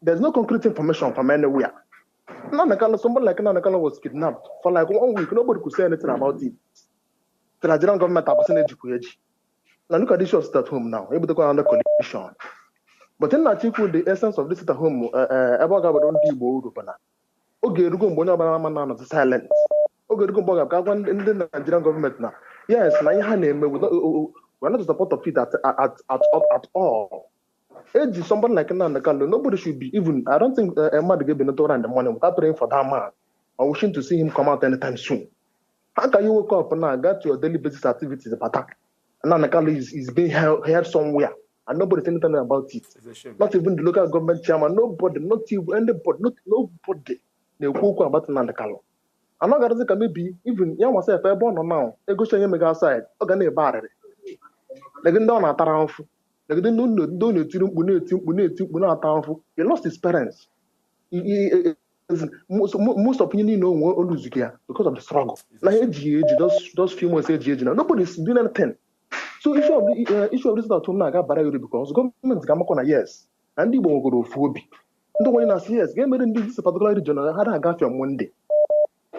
there's no concrete information from anywhere. Somebody like Nanakala was kidnapped for like 1 week. Nobody could say anything about it. The Nigerian government are passing education. Now look at this show at home now, able to go under condition. But in that the essence of this at home, about don't be bold. Okay, you go on the silence. Okay, you go on in the Nigerian government now. Yes, we're not to support of it at all. Age somebody like Nanakalo, nobody should be even. I don't think a man gave Benotora in the morning without praying for that man or wishing to see him come out anytime soon. How can you wake up and now get to your daily basis activities attack? And Nanakalo is being held somewhere and nobody saying anything about it. Not even the local government chairman, nobody, not even anybody, nobody. They will talk about Nanakalo. I'm not going to say maybe even young myself, I born now, they go show him outside, okay, bar. They can down at around. He lost his parents. Most of you know lose because of the struggle. Like those few months age now, nobody's doing anything. So issue of this at home now got barrier because government yes. na ndị Igbo nwegoro ofu obi ndị nwere na CS ga-emere ndị this particular region ha na-agafe on Monday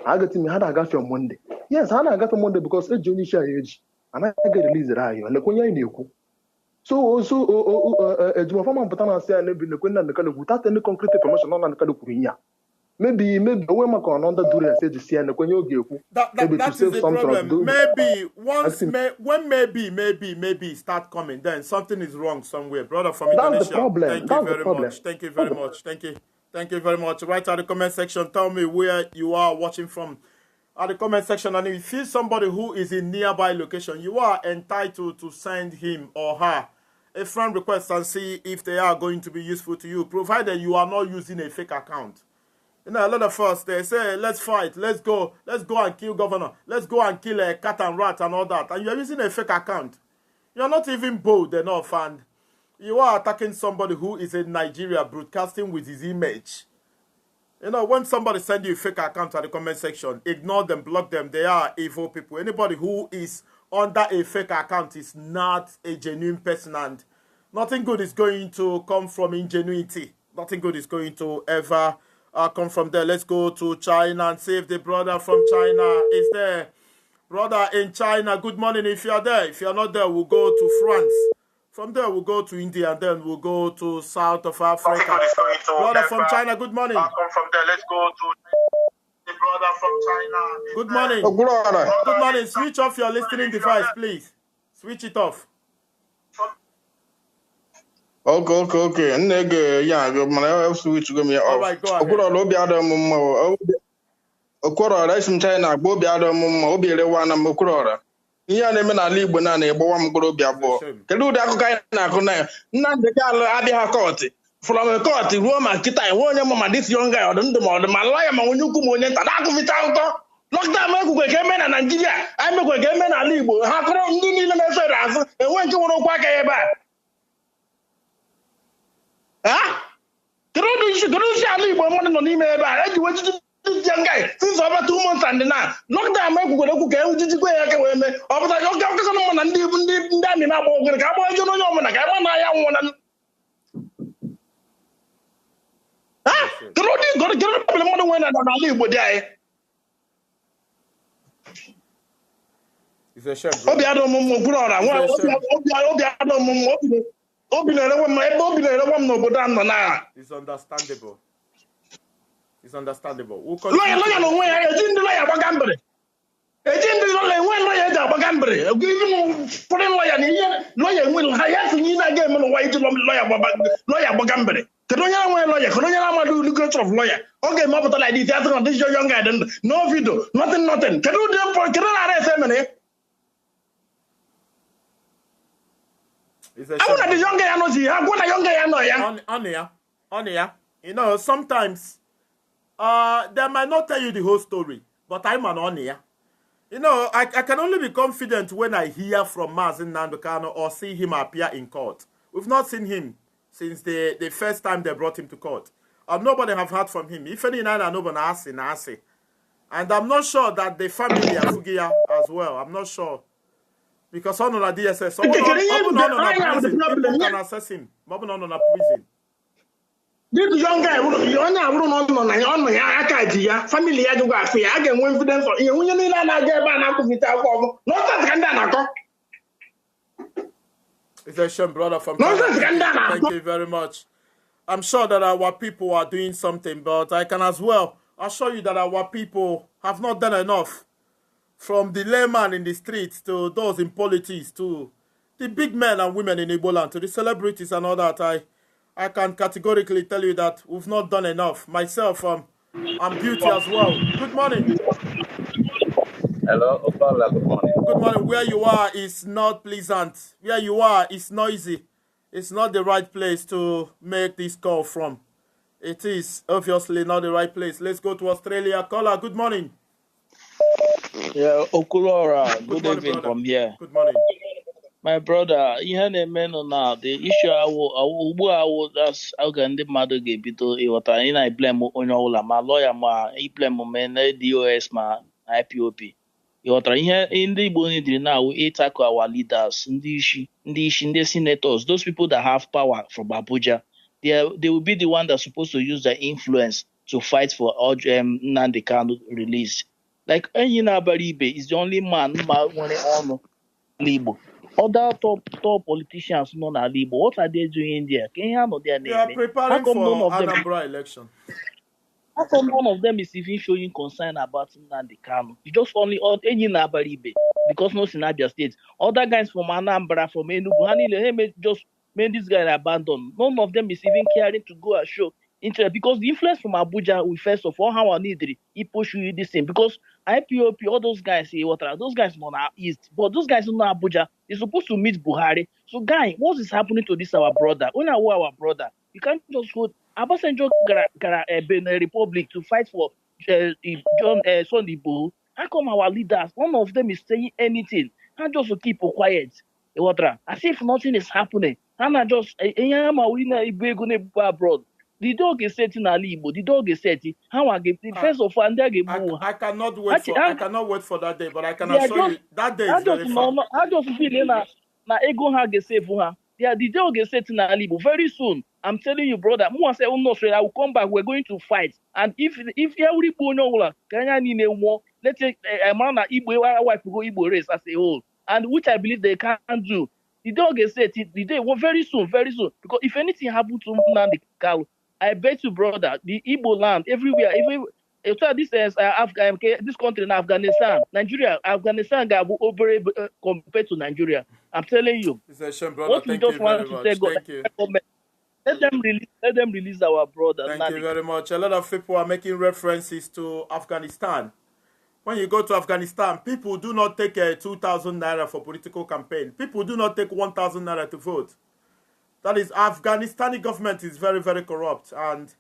ha na-agafe on Monday yes ha na-agafe Monday because eji onye isi anyị eji anaghị relizere anyị lekwe onye anyị na-ekwu so ejimọfọma mpụta na-asị ya n'ebi lekwe nna Nkanu without any concrete information na Nkanu kwuru ihe a maybe onwe maka another duress eji si ya lekwe onye oge ekwu maybe to save some problem. Maybe start coming, then something is wrong somewhere. Brother from Indonesia, that's the problem. Thank you very much. Thank you very much. Thank you very much. Write at the comment section. Tell me where you are watching from at the comment section. And if you see somebody who is in nearby location, you are entitled to send him or her a friend request and see if they are going to be useful to you, provided you are not using a fake account. You know, a lot of us, they say, let's fight, let's go and kill governor, let's go and kill a cat and rat and all that. And you're using a fake account. You're not even bold enough, and you are attacking somebody who is in Nigeria broadcasting with his image. You know, when somebody sends you a fake account at the comment section, ignore them, block them. They are evil people. Anybody who is under a fake account is not a genuine person, and nothing good is going to come from ingenuity. Nothing good is going to ever come from there. Let's go to China and see if the brother from China is there. Brother in China, good morning if you are there. If you are not there, we'll go to France. From there, we'll go to India, and then we'll go to South of Africa. Brother from China, good morning. From there, let's go to the brother from China. Good morning. Good morning. Switch off your listening device, please. Switch it off. Okay. Nigga, yeah, man, switch go me off. All right, go ahead. Okworo from China, Bobby Adam, Obi Lewana Mokrora. Iya na-eme n'ala Igbo na na-egbawa m mkpụrụ obi abụọ. Kedu ụdị akụkọ anyị na-akụ na ya? Nnamdị Kalụ abịaghị kọọtụ. From a court ruo ma nkịta enwe onye ma this young guy ọdụ ndụ ma ọdụ ma lọya ma onye ukwu ma onye nta na-akụfịta akụkọ. Lockdown ekwukwe ka eme na Naịjirịa, anyị mekwe ka eme n'ala Igbo. Ha kụrụ ndị niile na-efere azụ enwe nke nwere okwu aka ya ebe a. Kedu isi ala Igbo mmadụ nọ n'ime ebe a? Eji wejiji this young guy since over 2 months and now lockdown make go ku ke ujiji ko ya ke we me obuta yo ke ko no na ndi ami na agbo ogere ka agbo ejo no yo mo na ka ma na ya nwo na gero problem mo no na na Igbo di ai it's a shame obi adom mo kuro ora obi adom mo obi na rewa ma ebe obi na rewa m no bodo am na it's understandable. It's understandable. Lawyer no way. Eji ndi lawyer gbagambre. Eji ndi lawyer when lawyer ja gbagambre. Even foreign lawyer ni lawyer when hire sinyi na game no why lawyer gbagambre. Kedu onye nwe lawyer? Kedu onye na-amadu literature of lawyer? Okay, ma put like this theater this young guy then no video, nothing. Kedu na arrest emene? I want the young guy no see. I want the young guy no ya. On ya. You know, sometimes they might not tell you the whole story, but I'm an on here. You know, I can only be confident when I hear from Mazin Nandukano or see him appear in court. We've not seen him since the first time they brought him to court. Nobody have heard from him. If any nine nobody asking. And I'm not sure that the family are Fugia as well. I'm not sure. Because on a DSS, people can assess him. On a prison. This young guy, you are on my akaji, family ya go afi. I get one evidence for you. You need na get ba na kufita ko. No that can na ko. It's a shame, brother from China. Thank you very much. I'm sure that our people are doing something, but I can as well assure you that our people have not done enough. From the layman in the streets to those in politics to the big men and women in Igbo land to the celebrities and all that. I can categorically tell you that we've not done enough. Myself, I'm guilty as well. Good morning. Hello, Opala, good morning. Good morning. Where you are is not pleasant. Where you are is noisy. It's not the right place to make this call from. It is obviously not the right place. Let's go to Australia. Caller, good morning. Yeah, Okulora, good morning, evening brother. from here. Good morning. My brother, ihe na-eme nọ now, the issue ugbu a that's oge ndị mmadụ ga-ebido ịghọta anyị na-eblem onye ọbụla ma lọya ma iblem me na DOS ma IPOB. Ịghọtara ihe ndị Igbo diri now tackle our leaders, ndị isi, ndị senators, those people that have power from Abuja. They will be the one that's supposed to use their influence to fight for Nnamdi Kanu release. Like Enyina Baribe is the only man who on Libo. Other top politicians known as Libo, what are they doing there? Can you know their They name? are How preparing come none for of them? Anambra election. How come none of them is even showing concern about Nnamdi Kanu? You just only Enyina Baribe because no Sinabia State. Other guys from Anambra, from Enugu, just made this guy abandon. None of them is even caring to go and show interest because the influence from Abuja will first of all how I need he push you this thing because IPOP, all those guys say what those guys not east, but those guys in Abuja they're supposed to meet Buhari. So guy, what is happening to this our brother? When our brother, you can't just hold Abasanjo Benin Republic to fight for John Sunday Igboho. How come our leaders, none of them is saying anything? And just to keep quiet. As if nothing is happening. And I just abroad. The dog is setting Ali Igbo. The dog is setting. How I get first of all, I cannot wait for that day, but I can assure you that day is very far. I just feel na ego ha ga-save ha. Yeah, the day get set in Ali Igbo very soon. I'm telling you, brother. Mo say no, I will come back. We're going to fight. And if every Igbo Kenya ni more, let's say a man na Igbo wife go Igbo race as a whole, and which I believe they can do. The day get set. The day very soon, because if anything happens to Nnamdi Kanu, I bet you, brother, the Igbo land everywhere, this is this country in Afghanistan, Afghanistan got over compared to Nigeria. I'm telling you. It's a shame, brother. What we just want to say, Thank you. Let them release our brother. Thank you very much. A lot of people are making references to Afghanistan. When you go to Afghanistan, people do not take 2,000 naira for political campaign. People do not take 1,000 naira to vote. That is, Afghanistani government is very, very corrupt, and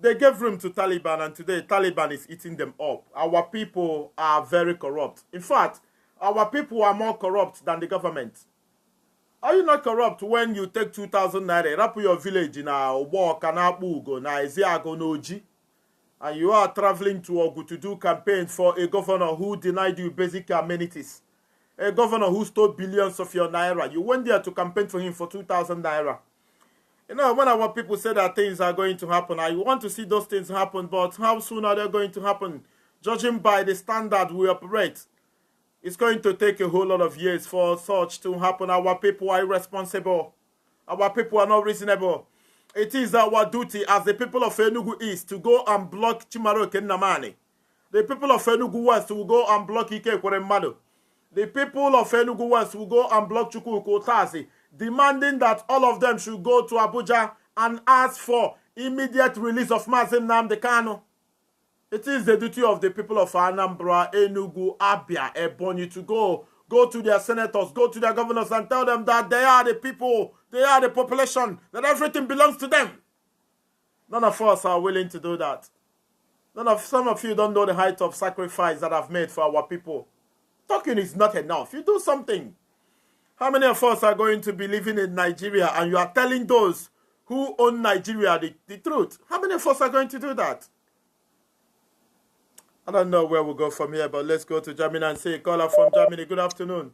they gave room to Taliban, and today Taliban is eating them up. Our people are very corrupt. In fact, our people are more corrupt than the government. Are you not corrupt when you take 2,000 naira, wrap your village in a walk, Kanapugo, na Eziago, Noji, and you are traveling to Ogu to do campaign for a governor who denied you basic amenities? A governor who stole billions of your naira. You went there to campaign for him for 2,000 naira. You know, when our people say that things are going to happen, I want to see those things happen, but how soon are they going to happen? Judging by the standard we operate, it's going to take a whole lot of years for such to happen. Our people are irresponsible. Our people are not reasonable. It is our duty as the people of Enugu East to go and block Chimaroke Nnamani. The people of Enugu West will go and block Ike Kweremadu. The people of Enugu West will go and block Chukwuka Utazi, demanding that all of them should go to Abuja and ask for immediate release of Mazi Nnamdi Kanu. It is the duty of the people of Anambra, Enugu, Abia, Ebonyi to go to their senators, go to their governors and tell them that they are the people, they are the population, that everything belongs to them. None of us are willing to do that. Some of you don't know the height of sacrifice that I've made for our people. Talking is not enough. You do something. How many of us are going to be living in Nigeria and you are telling those who own Nigeria the truth? How many of us are going to do that? I don't know where we'll go from here, but let's go to Germany and say, caller from Germany. Good afternoon.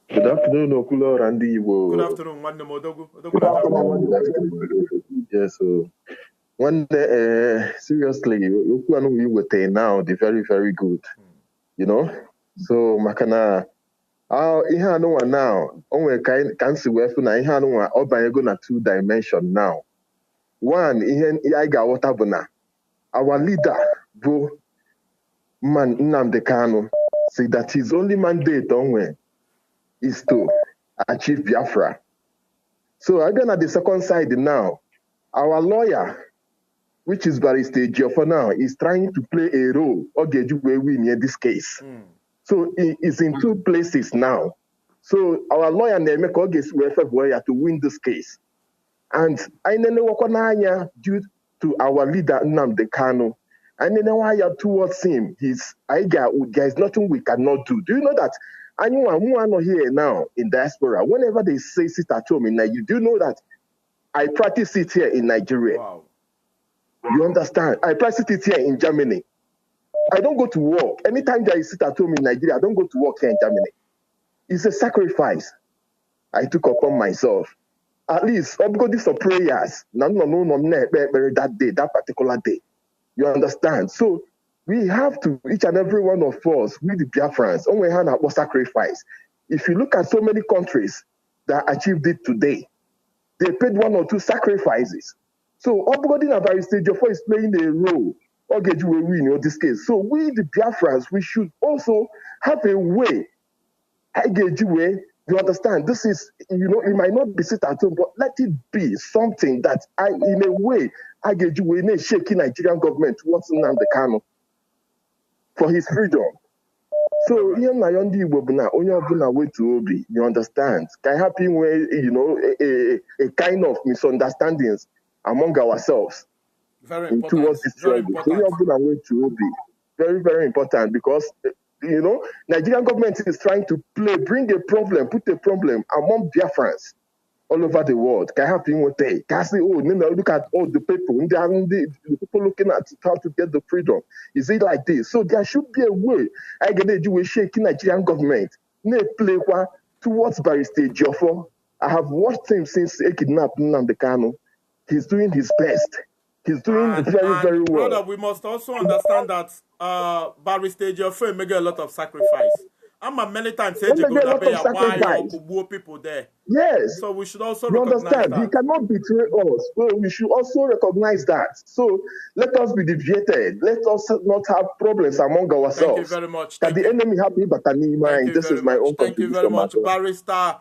Good afternoon, Okulo Randy. Good afternoon, Wande Modogu. Yes, one seriously, you were now, they're very, very good. You know? So, Makana, ihe no one now, only can see where na ihe no one, or go na 2 dimension now. One, I got what abuna. Our leader, bro, man, Nnamdi Kanu, say that his only mandate is to achieve Biafra. So again at the second side now, our lawyer, which is Barrister for now, is trying to play a role or get you where we near this case. So he is in 2 places now. So our lawyer to win this case. And I know due to our leader Nnamdi Kanu. And then why towards him, there is nothing we cannot do. Do you know that anyone here now in diaspora, whenever they say sit at home in Nigeria, do you know that I practice it here in Nigeria? Wow. You understand? I practice it here in Germany. I don't go to work. Anytime that I sit at home in Nigeria, I don't go to work here in Germany. It's a sacrifice I took upon myself. at least this of prayers. No, that day, that particular day. You understand? So we have to, each and every one of us, we the Biafrans, only hand our sacrifice. If you look at so many countries that achieved it today, they paid 1 or 2 sacrifices. So everybody in a very stage of is playing a role. Or get you a win in this case. So we the Biafrans, we should also have a way. I get you way. You understand? This is, it might not be sit at home, but let it be something that in a way, I get you way, shaking Nigerian government towards Nnamdi Kanu for his freedom. So, you understand? Can happen where, a kind of misunderstandings among ourselves. Very important. Towards this struggle. So, very, very important because, Nigerian government is trying to bring a problem, put a problem among Biafrans all over the world. Can happen one day. Can say, look at all the people. The people looking at how to get the freedom. Is it like this? So there should be a way. I get a Jewish shaking Nigerian government. Play towards Barrister Joffo. I have watched him since he kidnapped Nnamdi Kanu. He's doing his best. He's doing very, very well. Brother, we must also understand that Barrister Joffo make a lot of sacrifice. Many times say people there. Yes. So we should also understand that. He cannot betray us. So we should also recognize that. So let us be deviated. Let us not have problems among ourselves. Thank you very much. That the enemy happy, but this is my own contribution. Thank you very much, Barrister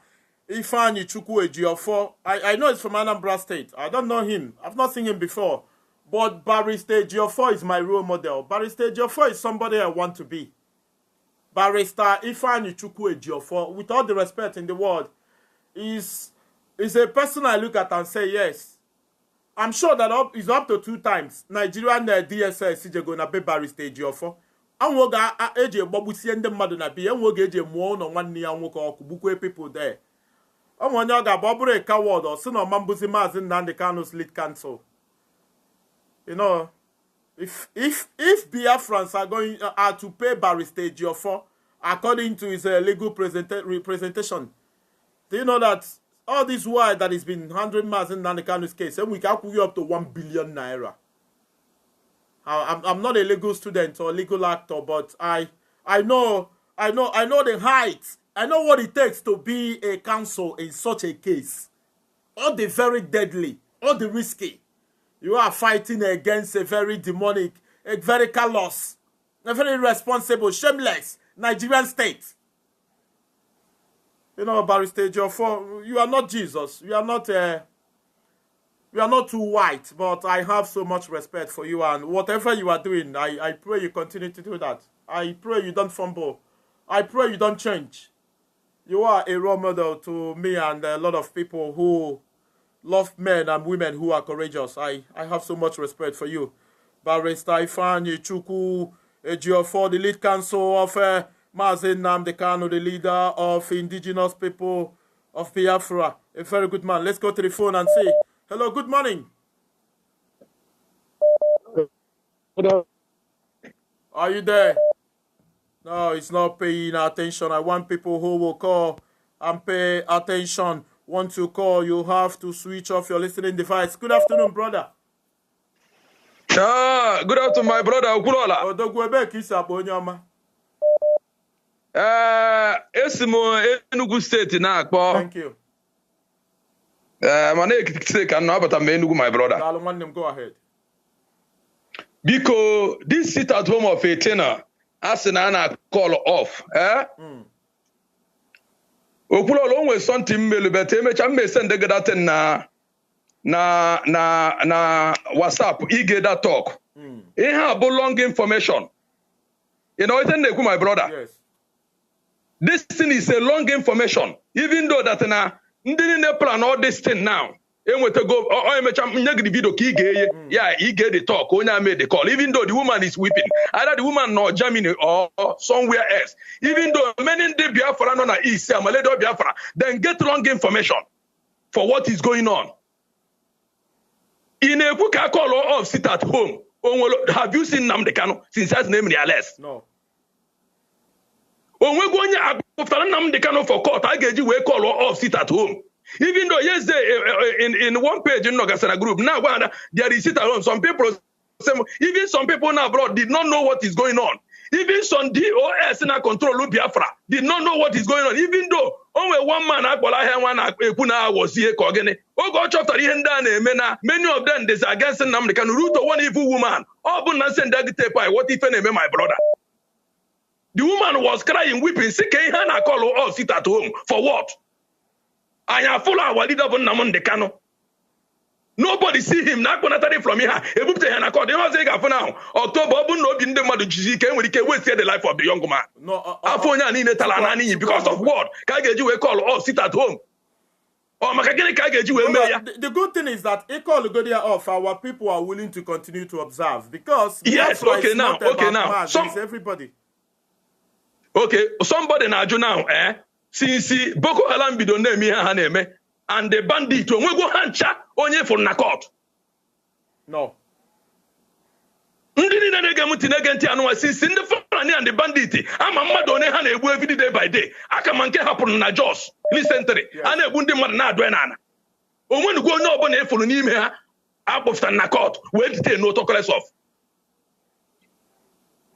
Ifeanyi Chukwu Ejiofor. I know it's from Anambra State. I don't know him. I've not seen him before. But Barrister Ejiofor is my role model. Barrister Ejiofor is somebody I want to be. Barrister Ifeanyi Chukwu Ejiofor, with all the respect in the world, is a person I look at and say, yes, I'm sure that it's up to 2 times. Nigerian DSS is going to be Barrister Ejiofor. And we're going to send them mad na be, and we're going to more on 1 year and we're people there. And when you're going to be a coward or son of Mambuzi Mazin Nnamdi Kanu's lead counsel. If Biafrans are to pay Barrister Ejiofor according to his legal representation, do you know that all this while that has been 100 miles in Nnamdi Kanu's case, and we can put you up to 1 billion naira. I'm not a legal student or legal actor, but I know the heights. I know what it takes to be a counsel in such a case. All the very deadly, all the risky. You are fighting against a very demonic, a very callous, a very irresponsible, shameless Nigerian state. Barrister Ejiofor, you are not Jesus. You are not too white, but I have so much respect for you, and whatever you are doing, I pray you continue to do that. I pray you don't fumble. I pray you don't change. You are a role model to me and a lot of people who love men and women who are courageous. I have so much respect for you. Barrister Ifeanyi Chukwu Ejiofor, the lead counsel of Mazi Nnamdi Kanu, the leader of indigenous people of Biafra. A very good man. Let's go to the phone and say, hello, good morning. Are you there? No, it's not paying attention. I want people who will call and pay attention. Want to call, you have to switch off your listening device. Good afternoon, brother. Good afternoon, my brother. Odogwebe kisa bonyama. Esimo Enugu State na akpo. Thank you. Mana Ekiti State can know about Enugu, my brother. Go ahead. Because this sit at home of a tenor, Asenana call off. Okulo along with something melubete me send the data na WhatsApp get that talk. It have long information. It's my brother. Yes. This thing is a long information. Even though that didn't plan all this thing now. He get the talk. Made the call. Even though the woman is weeping, either the woman not Germany or somewhere else. Even though many in the Biafra no na East, Biafra, then get wrong information for what is going on. In a book I call off sit at home. Have you seen Nnamdi Kanu since his name Niales? No. When we go after Nnamdi Kanu for court, I get you call off sit at home. Even though yesterday in one page in Nogasana group, now there is sit alone. Some people, even some people now abroad did not know what is going on. Even some DOS in a control Biafra did not know what is going on. Even though only one man was here, many of them is against Namde can root one evil woman. What if any my brother? The woman was crying, weeping, sick, Hannah call all sit at home. For what? I am full of our leader von Namon de Cano. Nobody see him not going to from here. Now. October, no in the mother can we can save the life of the young man. No, because of what? Can get you a call or sit at home? The good thing is that equal Godia of our people are willing to continue to observe because yes, okay now, it's everybody. Okay, somebody now, since Boko Haram bidon me haneme and the bandit we go hancha onye for na court. No. Ndini na nega mutinega nti anu since the Fulani and the bandit ama mmadu one ha na egbu every day by day aka manke happen na Jos recently ana egbu ndi mmadu na adwe na ana onwenu go onye obona efulu n'ime ha akpofta na court we detain no talkless of.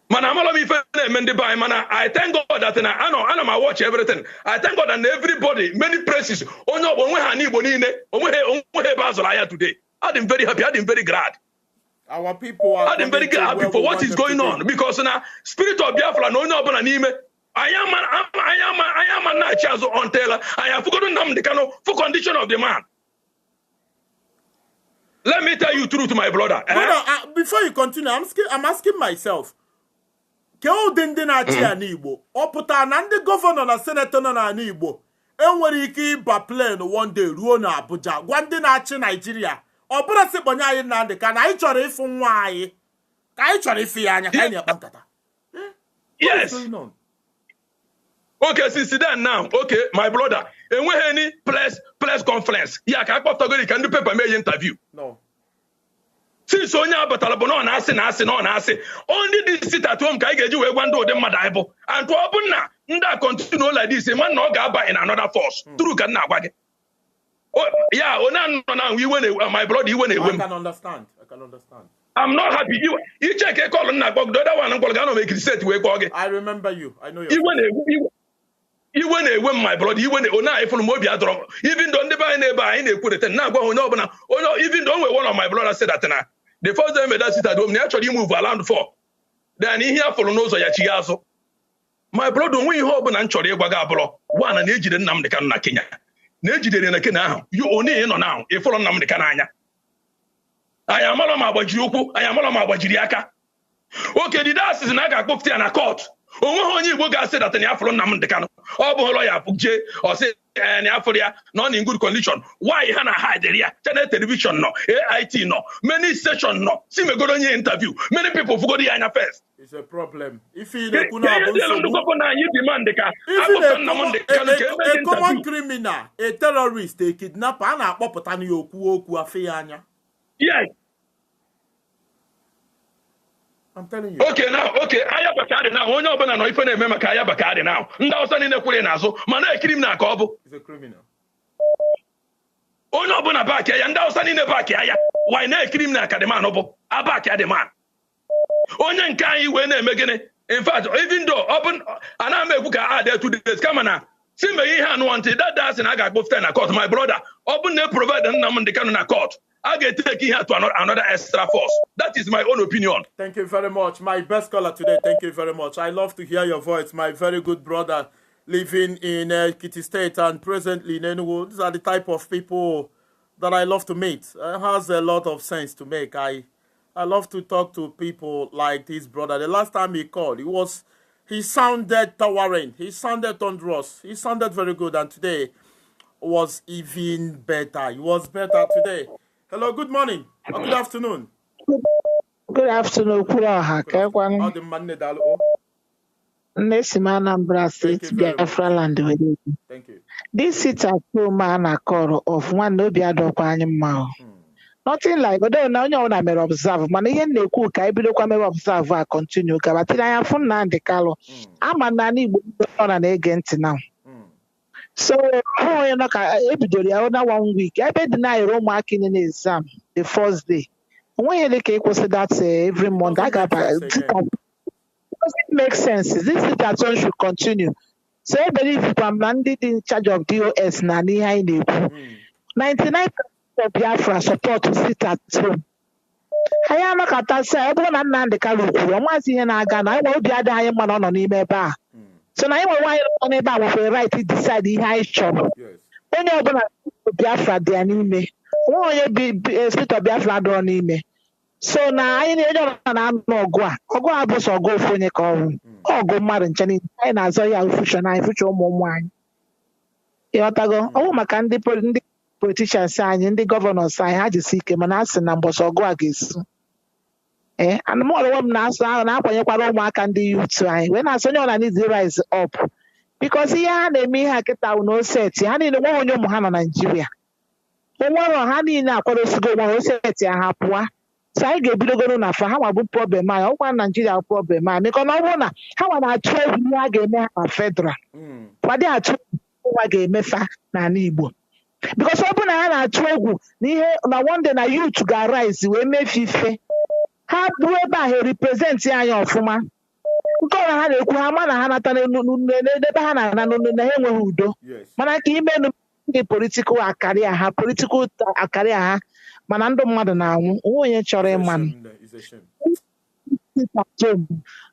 Mana I thank God that I watch everything. I thank God that everybody, many places, today. I'm very happy. I'm very glad. Our people are very happy for what is going on because now spirit of Biafra no I am a natural until I have forgotten the full condition of the man. Let me tell you truth, my brother. Before you continue, I'm asking myself. Keo dende na achi anigbo oputa na ndị gọvanọ na senator nọ na anigbo enwere ike ịba plane one day ruo na Abuja gwa ndị na-achị Nigeria ọ bụrụ sị kpọnye anyị na ndị ka na anyị chọrọ ịfụ nwa anyị ka anyị chọrọ ịfụ ya anya ka anyị na-akpa nkata. Yes. Okay, since then now, okay, my brother, enweghị any press conference ya ka akpọtagori ka ndị paper mee interview. No. Since onye abatala bụ na ọ na-asị only this sit at home ka anyị ga-eji wee gwa ndị ụdị mmadụ anyị bụ and ọ bụ na ndị continue like this man na ọ ga-aba in another force true ka nna agwa gị yeah onye nọ na my brother iwe na-ewe m. I can understand. I'm not happy. You check a call na gbog the other one ngol ga no make reset wee kpọọ gị. I remember you. I know you. Iwe na-ewe m my brother iwe na ona ifunu m obi adọrọ even though ndị be anyị na-ebe anyị na-ekwurịta na agwa onye ọbụla onye even though one of my brother said that na the first time that sit at home, they actually move around for. Then he here follow knows ya chigazo. My brother, when you hope and chori bagablo, one and ejid nam de can na Kenya. Nejid na Kenya, you only in on now, if follow nam de cananya. I am Malama Bajuku, I am Malama Bajiriaka. Okay, the dance is an aga booked in a court. Only Boga said that in Afro nam de cano. Or Boloya Pugje, or say, and Aforia, not in good condition. Why Hannah hide there? Channel television no, AIT no, many session no. See me go on your interview. Many people forgot the Anna first. It's a problem. If you a common criminal, a terrorist, a kidnapper, and a popotani oku afianya. Yes. I'm telling you. Okay, now, okay, I have a card now. One open and if I remember, I have a card now. Ndawsan in the Kurinazo, Mana criminal cobo. He's a criminal. Oh, no, Bonabaki, and Dawsan in the back. Why not criminal Cademanobo? Abaka the man. Onyan Kai when they make it. In fact, even though open and I make Buka are there to this camera. See me here wanted that dance and I got both 10 court. My brother, open they provide the number the canon court. I get taken here to another extra force. That is my own opinion. Thank you very much. My best caller today. Thank you very much. I love to hear your voice. My very good brother living in Kitty State and presently in Enugu. These are the type of people that I love to meet. It has a lot of sense to make. I love to talk to people like this brother. The last time he called, he sounded towering. He sounded thunderous. He sounded very good. And today was even better. He was better today. Hello, good morning. Or good afternoon. Good afternoon, Kuraha. How the man Nedalo? Nesimana State, Biafra land. Thank you. This is a true man a call of one no biado animal. Nothing like, but don't know I may observe. Money and the cook, I be observe. I continue. But I have found the color. I'm a nanny on an agent now. So you know ka ebidoro ya na 1 week. Ebe deny ụmụaka in the exam the first day. When you like equal that every month, I got doesn't make sense. This situation should continue. So I believe if I'm landed in charge of DOS na n'ihe anyị na-ekwu. 99% of Biafra support to sit at home. Anyị anakọta sị ọ bụrụ na Nnamdị Kanu kwuru ọnwazi ihe na-aga na anyị obi adịghị anyị mma na ọ nọ n'ime ebe a. So na anyị nwere nwaanyị nọ n'ebe a nwere right to decide ihe anyị chọrọ. Onye ọbụla Biafra dị ya n'ime. Nwa onye spirit of Biafra dọrọ n'ime. So na anyị na-enye ọbụla na-anụ ọgụ a bụ sọ ọgụ ofu onye ka ọrụ. Ọgụ mmadụ nche niile anyị na-azọ ya fushọn anyị fushọ ụmụ anyị. Ịghọtago ọwụ maka ndị politicians anyị ndị gọvanọs anyị ha jisi ike mana a sị na mbọsị ọgụ a ga-esu anụmọrụwa m na-asụ ahụ na-akwanyekwara ụmụaka ndị yutu anyị wee na-asụ onye ọla need rise up because ihe ha na-eme ihe a kịta na oseti ha niile nwe onye ụmụ ha na Naịjirịa onwero ha niile akwadosigo nwa oseti ha pụọ so anyị ga-ebidogoro na fa ha nwa bụ problem anyị ọkwa Naịjirịa problem anyị mekọ na ọ bụrụ na ha nwa na-atụ egwu ihe a ga-eme ha na federal kwadị atụ nwa ga-emefa n'ala Igbo because ọ bụrụ na ha na-atụ egwu na ihe na one day na youth ga-arise wee mefie ife ha bụrụ ebe ahụ represent anyị ọfụma nke ọra ha na-ekwu ha ma na ha nata n'ebe ha na-ana na ha enweghị udo mana ka ime ndị political akarịa ha mana ndị mmadụ na-anwụ onwe onye chọrọ ịmanụ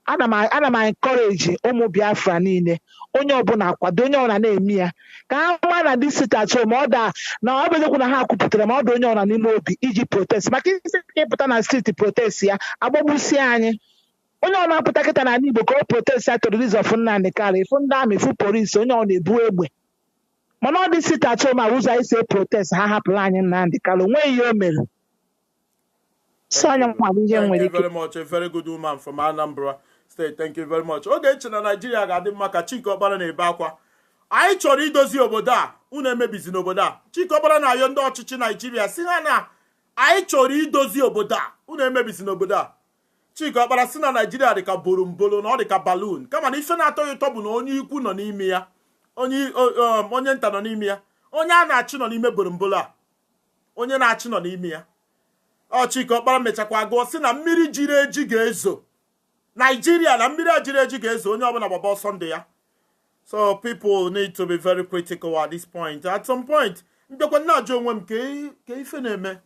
ana m encourage ụmụ Biafra niile onye ọbụla kwado onye ọbụla na-eme ya ka ha ma na ndị sitato ma ọ da na ọ bụzikwu na ha kwupụtara ma ọ dị onye ọbụla n'ime obi iji protest maka isi ịpụta na steeti protest ya agbagbusie anyị onye ọbụla apụta kịta n'ala Igbo ka o protest ya terrorism of Nnamdị Kanu ifu ndị amị ifu polisi onye ọbụla na-ebu egbe mana ọ dị sitato ma ụzọ anyị si protest ha hapụrụ anyị Nnamdị Kanu onweghị ihe o mere. Thank you very much. A very good woman from Anambra State. Thank you very much. Oge eche na Nigeria ga-adị mma ka Chike Ọkpara na-ebe akwa. Anyị chọrọ idozi obodo a, unu emebizi n'obodo a. Chike Ọkpara na-ayọ ndị ọchịchị Nigeria si ha na anyị chọrọ idozi obodo a, unu emebizi n'obodo a. Chike Ọkpara si na Nigeria dị ka bolombolo na ọ dị ka balloon. Kama na ife na-atọ ya ụtọ bụ na onye ikwu nọ n'ime ya. Onye nta nọ n'ime ya. Onye a na-achị nọ n'ime bolombolo a. Onye na-achị nọ n'ime ya. Chike Ọkpara mechakwa gụọ sị na mmiri jiri eji ga-ezo Nigeria na mmiri jiri eji ga-ezo onye ọbụla gbaba ọsọ ndụ ya. So people need to be very critical at this point. At some point mbekwa na-ajụ onwe m ka ife na-eme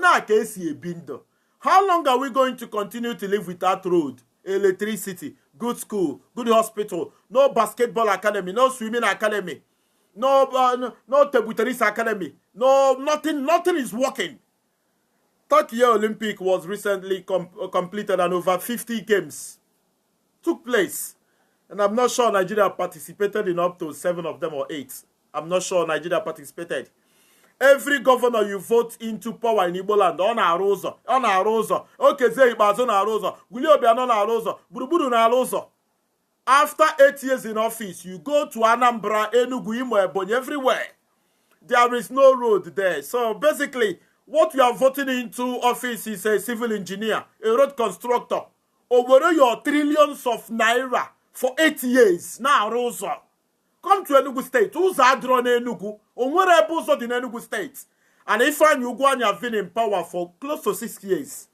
na ka esi ebi ndụ. How long are we going to continue to live without road, electricity, good school, good hospital, no basketball academy, no swimming academy, no table tennis academy, nothing is working. Tokyo Olympic was recently completed and over 50 games took place. And I'm not sure Nigeria participated in up to 7 of them or 8. I'm not sure Nigeria participated. Every governor you vote into power in Igbo land, ọ na-arụ ụzọ. Okezie Ikpeazụ na-arụ ụzọ. Willie Obianọ na-arụ ụzọ. Gburugburu na-arụ ụzọ. After 8 years in office, you go to Anambra, Enugu, Imo, Ebonyi, everywhere. There is no road there. So basically, what we are voting into office is a civil engineer, a road constructor. Over your trillions of naira for 8 years. Now, Rosa, come to Enugu State. Who's Adron Enugu? Onwere Ebuzo in Enugu State. And if Ugwuanyi have been in power for close to 6 years.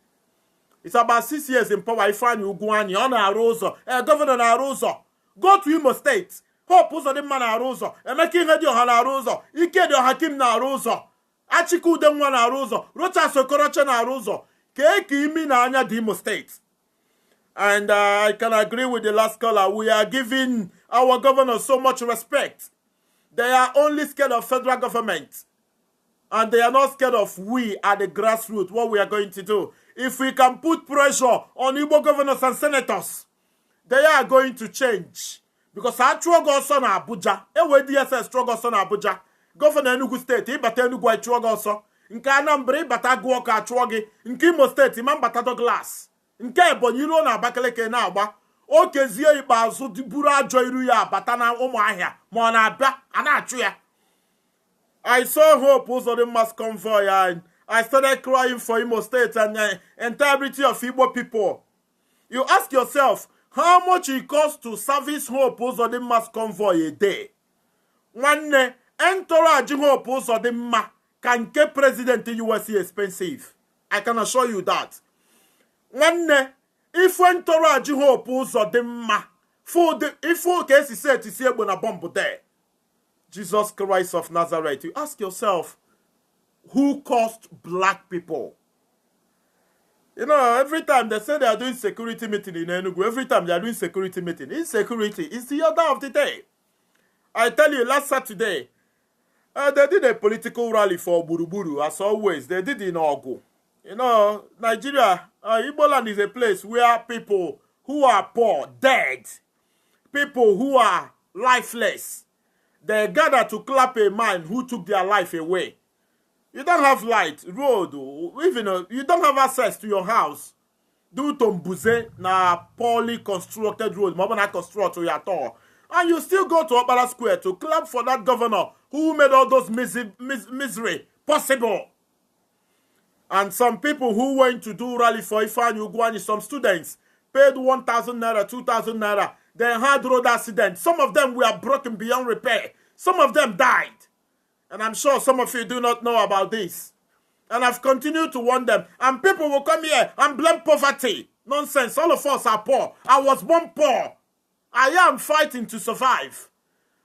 It's about 6 years in power. If Ugwuanyi on Arosa, Governor Arosa, go to Imo State. Hope Uzo the man Arosa, and making Hedio Hanarosa, Ikedio Hakim na Arosa. Achiku Demwa na Arosa, Rocha Sokorocha na Arosa, Keki Imi na Anya Imo State. And I can agree with the last caller. We are giving our governors so much respect. They are only scared of federal government. And they are not scared of we at the grassroots, what we are going to do. If we can put pressure on Igbo governors and senators, they are going to change. Because our struggle son Abuja, DSS struggle son Abuja, Governor Enugu State, Ibata Enugu Ichwogo so, nke Anambra Ibata Guoka Achwogi, nke Imo State, Imam Bata Douglas, nke Ebonyi Iro na Abakaleke na agba, Okezie Ikpeazụ buru ajọ iru ya bata na Ụmụahịa, ma ọ na-abịa, a na-achụ ya. I saw Hope Uzodimma's convoy and I started crying for Imo State and the integrity of Igbo people. You ask yourself, how much it costs to service Hope Uzodimma's convoy a day? Nwanne entourage hope ụzọ dị mma ka nke president US expensive. I can assure you that. Nwanne if entourage hope ụzọ dị mma if ka esi set isi egbe na bomb there. Jesus Christ of Nazareth. You ask yourself, who caused black people? You know, every time they say they are doing security meeting in Enugu, every time they are doing security meeting, insecurity is the order of the day. I tell you, last Saturday, they did a political rally for Buruburu, as always. They did in Ogu. You know, Nigeria, Igbo land is a place where people who are poor, dead, people who are lifeless, they gather to clap a man who took their life away. You don't have light, road, even you don't have access to your house. Due to Mbuze, na poorly constructed road, not constructed at all. And you still go to Opera Square to clap for that governor who made all those misery possible. And some people who went to do rally for Ifan Ugwani, some students paid 1,000 naira, 2,000 naira. They had road accidents. Some of them were broken beyond repair. Some of them died. And I'm sure some of you do not know about this. And I've continued to warn them. And people will come here and blame poverty. Nonsense. All of us are poor. I was born poor. I am fighting to survive.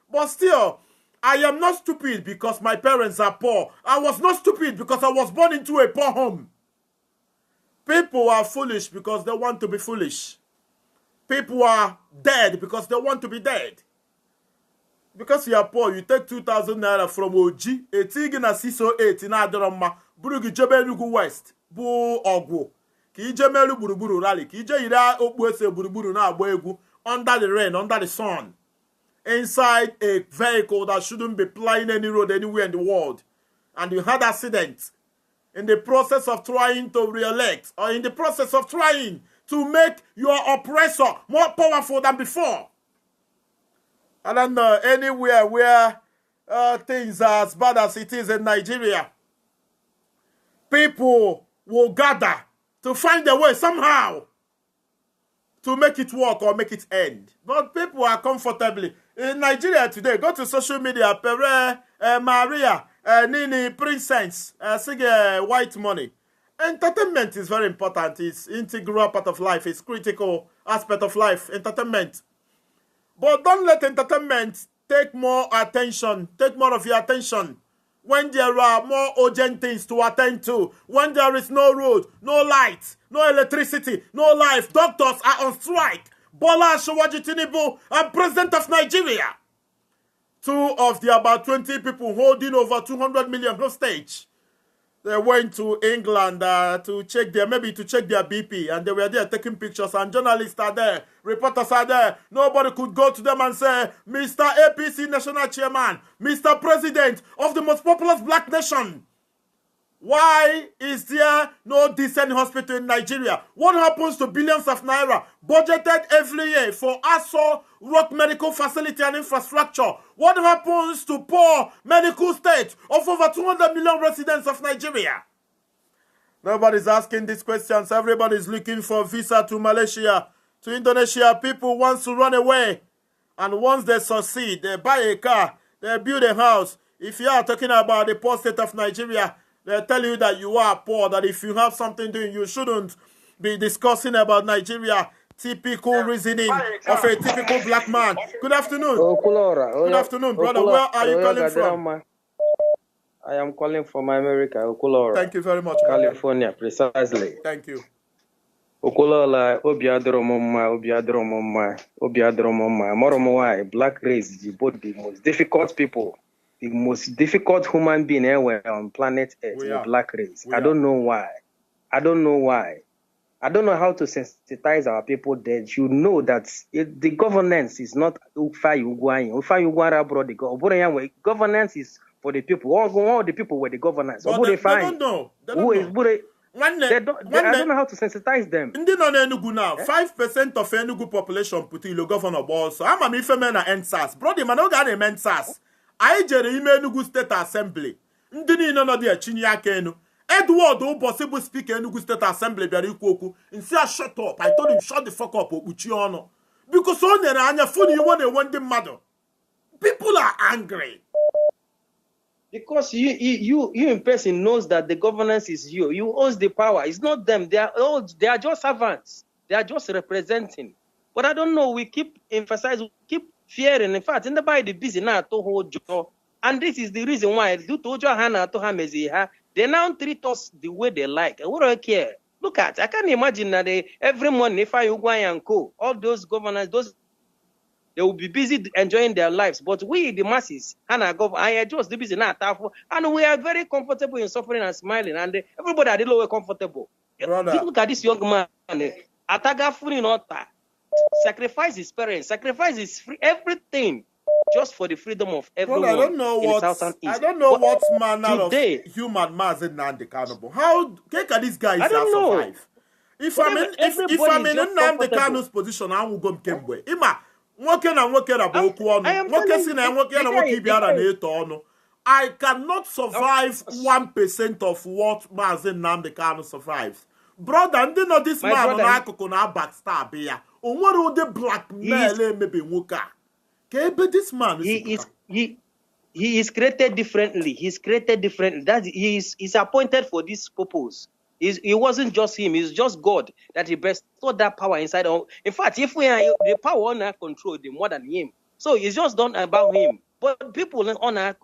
But still, I am not stupid because my parents are poor. I was not stupid because I was born into a poor home. People are foolish because they want to be foolish. People are dead because they want to be dead. Because you are poor, you take 2,000 naira from OG, a tig na 608 in Adorama, Burugi Jebelugu West, Bu Ogwo, Ki Jemelu Buruburu Rally, Ki Jira Opwese Buruburu na Boegu, under the rain, under the sun, inside a vehicle that shouldn't be plying any road anywhere in the world. And you had accidents in the process of trying to re-elect, or in the process of trying to make your oppressor more powerful than before. I don't know anywhere where things are as bad as it is in Nigeria. People will gather to find a way somehow to make it work or make it end. But people are comfortably. In Nigeria today, go to social media, Pere, Maria, Nini, Princess, Sige, white money. Entertainment is very important. It's integral part of life. It's critical aspect of life, entertainment. But don't let entertainment take more attention, take more of your attention when there are more urgent things to attend to, when there is no road, no light, no electricity, no life. Doctors are on strike. Bola Ashawaji Tinubu and President of Nigeria. Two of the about 20 people holding over 200 million hostage. They went to England to check their BP, and they were there taking pictures, and journalists are there, reporters are there. Nobody could go to them and say, Mr. APC National Chairman, Mr. President of the most populous black nation, why is there no decent hospital in Nigeria? What happens to billions of naira budgeted every year for ASO, Rock Medical Facility and Infrastructure? What happens to poor medical state of over 200 million residents of Nigeria? Nobody's asking these questions. Everybody's looking for visa to Malaysia, to Indonesia. People want to run away. And once they succeed, they buy a car, they build a house. If you are talking about the poor state of Nigeria, they tell you that you are poor, that if you have something doing, you shouldn't be discussing about Nigeria. Typical reasoning of a typical black man. Good afternoon. Good afternoon, brother. Where are you calling from? I am calling from America, Okulora. Thank you very much. California, precisely. Thank you. Okulora, Moromoai, black race, both the most difficult people. The most difficult human being anywhere on planet Earth, the black race. I don't know why. I don't know why. I don't know how to sensitize our people that you know that the governance is not governance is for the people. All the people were the governance. But they don't know. I don't know how to sensitize them. Now, 5% of Enugu population put in the governor also. I'm a female and NSAS. Brother, man, no got a NSAS. I jere ime Enugu State Assembly. Ndị niile nọ dị chinye aka enu. Edward Obosi speaker Enugu State Assembly bịara ikwu okwu. Nsi shut up. I told him shut the fuck up okpuchi ọnụ. Because o nyere anya fụ na iwe na-ewe ndị mmadụ. People are angry. Because you in person knows that the governance is you. You owns the power. It's not them. They are just servants. They are just representing. But I don't know. We keep emphasizing, we keep fearing. In fact, in the Bible, busy now to hold you. And this is the reason why they now treat us the way they like. We don't care. Look at, I can imagine that every morning if I go and co, all those governors, they will be busy enjoying their lives. But we, the masses, I just the busy now, and we are very comfortable in suffering and smiling. And everybody are lower comfortable. Look at this young man. Sacrifice his parents, sacrifice his everything just for the freedom of everyone. Well, I don't know what manner of human mass is not accountable. How can these guys survive? If I'm in Nnamdi Kanu's position, I will go Kemwe. Ima, I cannot survive 1% of what Mazen Nnamdi Kanu survives. Brother, and you know this man on Akoko backstab here. What the blackmail maybe Wuka? This man he is created differently. He's created differently. That he's appointed for this purpose. It wasn't just him, it's just God that he bestowed that power inside. In fact, if we are the power on our control, the more than him. So it's just done about him. But people on our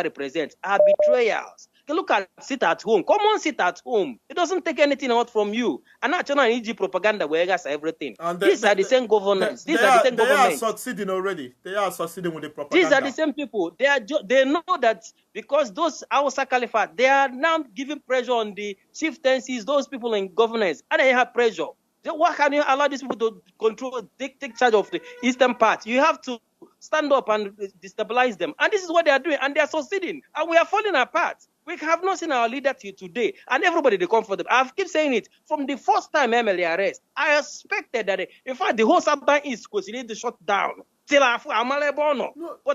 represent are betrayals. Look at sit at home. Come on, sit at home. It doesn't take anything out from you. And not China EG propaganda where guys everything. These are the same governments. These are the same governments. They are succeeding already. They are succeeding with the propaganda. These are the same people. They know that because those Hausa Caliphate, they are now giving pressure on the chieftaincies, those people in governance, and they have pressure. Why can you allow these people to control, take charge of the eastern part? You have to stand up and destabilize them. And this is what they are doing. And they are succeeding. And we are falling apart. We have not seen our leader till today. And everybody, they comfortable. I keep saying it. From the first time MLA arrest, I expected that, in fact, the whole Southern East was need to shut down. Till but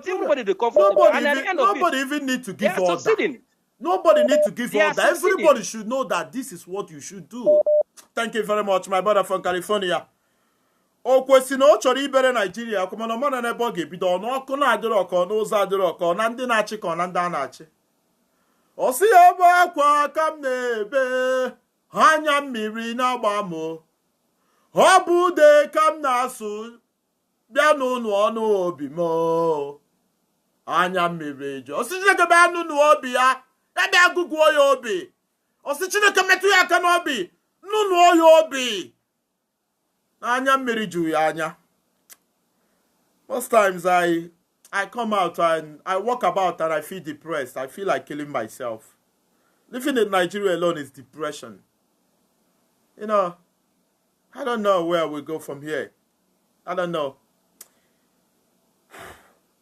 everybody, they comfortable. Nobody even need to give order. Nobody need to give order. Everybody should know that this is what you should do. Thank you very much, my brother from California. O kwesịrị o chọrọ ibere Nigeria kwụmana ọmana n'ebe ọ ga-ebido n'ọkụ na-adịrọ ọkọ n'ụzọ adịrọ ọkọ na ndị na-achị ka na ndị a na-achị. Ọ sị ya ebe akwa aka m na-ebe anya mmiri na-agba m ọ bụ ude ka m na-asụ bịa n'ụnụ ọnụ obi m anya mmiri ji ọ sị Chineke bịa n'ụnụ obi ya bịa gụgụọ ya obi ọ sị Chineke metụ ya aka n'obi n'ụnụ ya obi anya mmiri ju ya anya. Most times I come out and I walk about and I feel depressed. I feel like killing myself. Living in Nigeria alone is depression. You know, I don't know where we go from here. I don't know.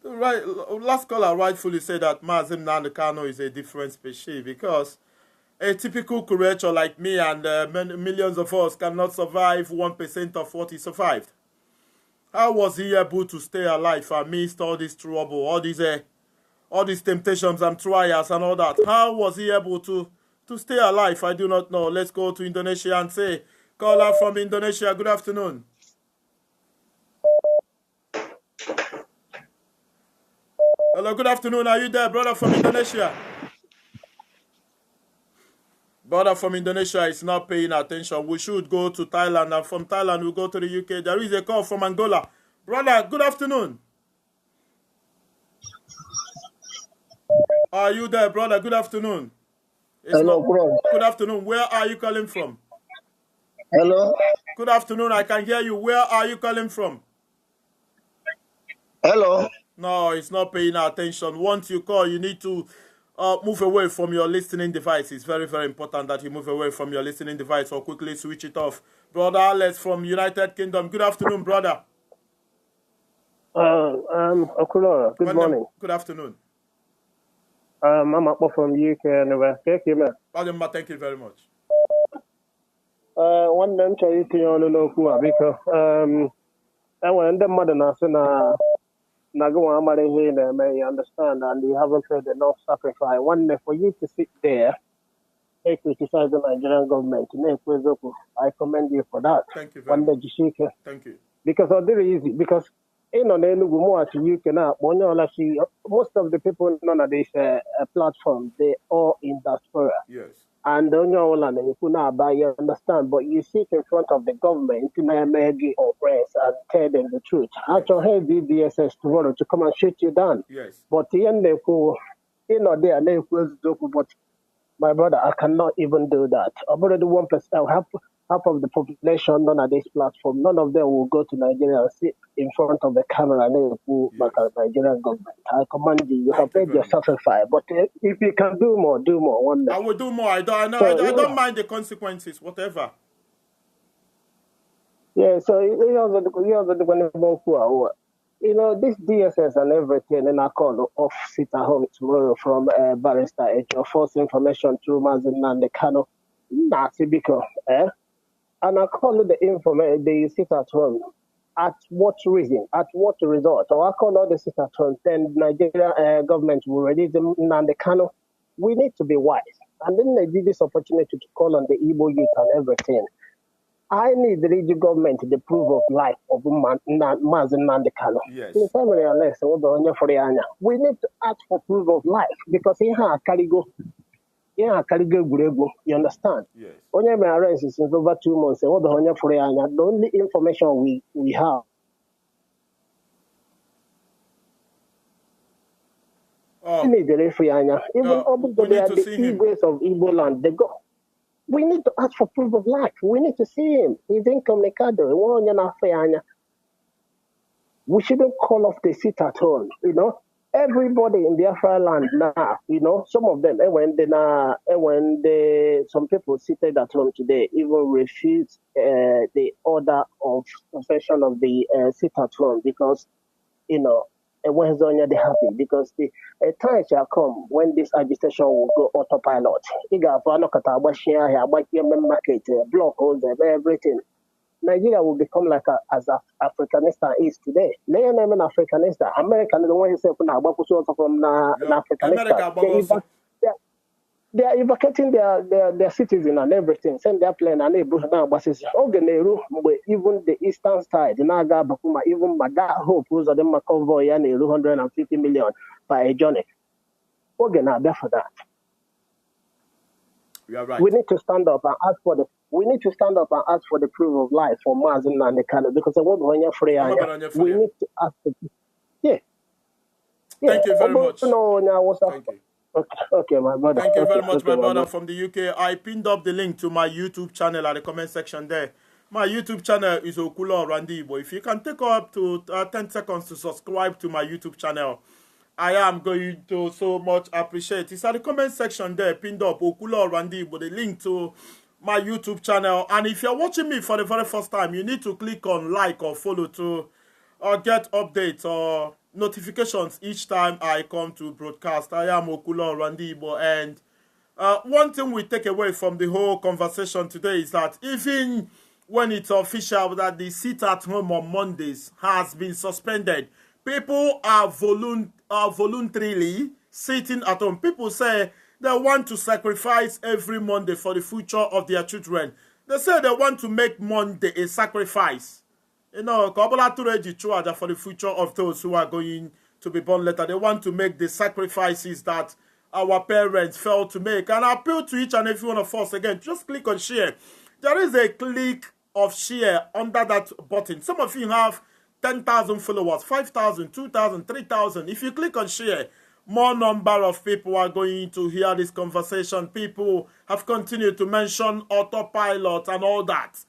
The last caller rightfully said that Mazen Nnamdi Kanu is a different species because a typical creature like me and millions of us cannot survive 1% of what he survived. How was he able to stay alive amidst all this trouble, all these temptations and trials and all that? How was he able to stay alive? I do not know. Let's go to Indonesia and say, caller from Indonesia, good afternoon. Hello, good afternoon. Are you there, brother from Indonesia? Brother from Indonesia is not paying attention. We should go to Thailand, and from Thailand we go to the UK. There is a call from Angola. Brother, good afternoon. Are you there, brother? Good afternoon. Hello, bro. Good afternoon. Where are you calling from? Hello. Good afternoon. I can hear you. Where are you calling from? Hello. No, it's not paying attention. Once you call, you need to move away from your listening device. It's very, very important that you move away from your listening device or quickly switch it off. Brother Alex from United Kingdom. Good afternoon, brother. Okulora. Good morning. Good afternoon. I'm up from the UK anyway. Thank you, man. Thank you very much. One day I'm trying to know because I want them mother na go on here may understand and you haven't heard enough sacrifice. One day for you to sit there and criticize the Nigerian government. I commend you for that. Thank you very much. Thank you. Because it's very easy. Because in on any more to you can most of the people on this platform, they all in diaspora. Yes. And on your land, you could not buy, you understand, but you sit in front of the government to make or press and tell them the truth. Yes. Actually, hey, the DSS tomorrow to come and shoot you down. Yes. But the end they go, there, they but my brother, I cannot even do that. About the 1%, half of the population on this platform, none of them will go to Nigeria and sit in front of the camera and they will back at the Nigerian government. I command you, you have made your sacrifice. But if you can do more, do more. One day. I will do more. I don't mind the consequences, whatever. Yeah, so this DSS and everything, and I call off sit at home tomorrow from Barrister H or false information through Mazin and the Kano. Nazi because and I call the information they sit at home. At what reason? At what result? Or I call all the sit at home, then Nigeria government will release them and the Kano. We need to be wise. And then they give this opportunity to call on the Igbo youth and everything. I need the regional government the proof of life of Mazin Nandekano. Yes. We need to ask for proof of life because he has Kaligo. You understand? Yes. Onye my arrest is since over 2 months. The only information we have. We need the referee. Even they are the Igbo's of Igbo land. They go. We need to ask for proof of life. We need to see him. He's incommunicado. We shouldn't call off the seat at home. Everybody in Biafra land now, some of them, some people seated at home today even refuse the order of suspension of the seat at home because, when they happy because the time shall come when this agitation will go autopilot. Market, block holes, everything. Nigeria will become like as Afghanistan is today. Afghanistan, America, the one who said from Afghanistan. They are evacuating their citizens and everything. Send their plane and they bring down buses. Even the eastern side, Naga Bakuma, even Mada Hope, who's a them convoy and 250 million by a journey. Are there for that. You are right. We need to stand up and ask for the proof of life for Mazin and the Canada because I want when you're free. We need to ask for Thank you very much. Thank you. Okay, my brother. Thank you very much, my brother from the UK. I pinned up the link to my YouTube channel at the comment section there. My YouTube channel is Okulo Randibo. If you can take up to 10 seconds to subscribe to my YouTube channel, I am going to so much appreciate. It's at the comment section there, pinned up Okulo Randibo, the link to my YouTube channel. And if you're watching me for the very first time, you need to click on like or follow to get updates or notifications each time I come to broadcast. I am Okulo Randibo, and one thing we take away from the whole conversation today is that even when it's official that the sit at home on Mondays has been suspended, people are voluntarily sitting at home. People say they want to sacrifice every Monday for the future of their children. They say they want to make Monday a sacrifice. For the future of those who are going to be born later. They want to make the sacrifices that our parents failed to make. And I appeal to each and every one of us again, just click on share. There is a click of share under that button. Some of you have 10,000 followers, 5,000, 2,000, 3,000. If you click on share, more number of people are going to hear this conversation. People have continued to mention Autopilot and all that.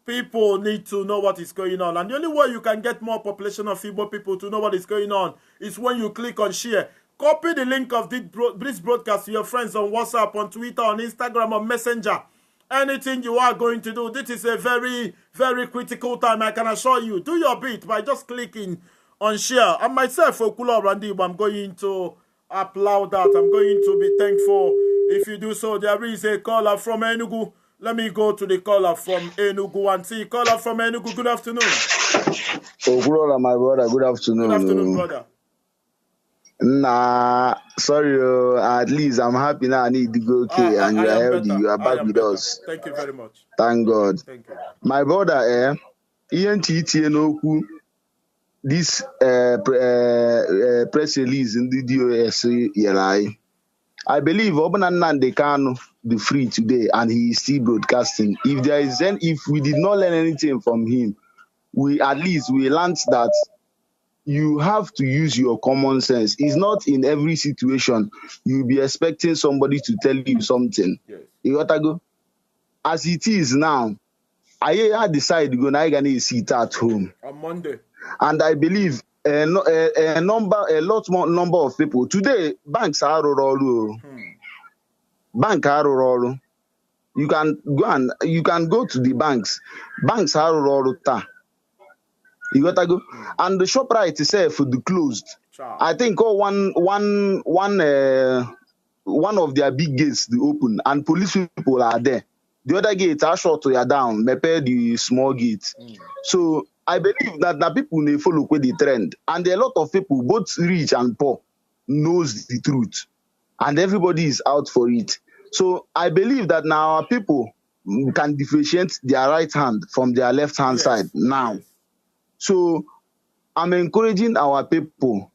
People need to know what is going on. And the only way you can get more population of Igbo people to know what is going on is when you click on share. Copy the link of this broadcast to your friends on WhatsApp, on Twitter, on Instagram, on Messenger. Anything you are going to do, this is a very, very critical time, I can assure you. Do your bit by just clicking on share. And myself, Okulo Randibo, I'm going to applaud that. I'm going to be thankful if you do so. There is a caller from Enugu. Let me go to the caller from Enugu and see. Caller from Enugu, good afternoon. Okulo, my brother, good afternoon. Good afternoon, brother. Nah, sorry, at least I'm happy now. I need to go okay, and you are healthy. You are back with us. Thank you very much. Thank God. Thank you. My brother, ENTT Noku, this press release in the DOS yelai. I believe Obanan Nnamdi Kanu be free today and he is still broadcasting. If we did not learn anything from him, we learned that you have to use your common sense. It's not in every situation you'll be expecting somebody to tell you something. Yes. You got to go. As it is now, I decided to go now sit at home on Monday, and I believe a lot more number of people today. Banks are all. Bank are all. You can go to the banks. Banks are all. You got to go, and the ShopRite itself will be closed. I think one of their big gates they open, and police people are there. The other gates are shut to you down, repair the small gates. So I believe that the people may follow with the trend, and a lot of people, both rich and poor, knows the truth, and everybody is out for it. So I believe that now our people can differentiate their right hand from their left hand side now. Yes. So I'm encouraging our people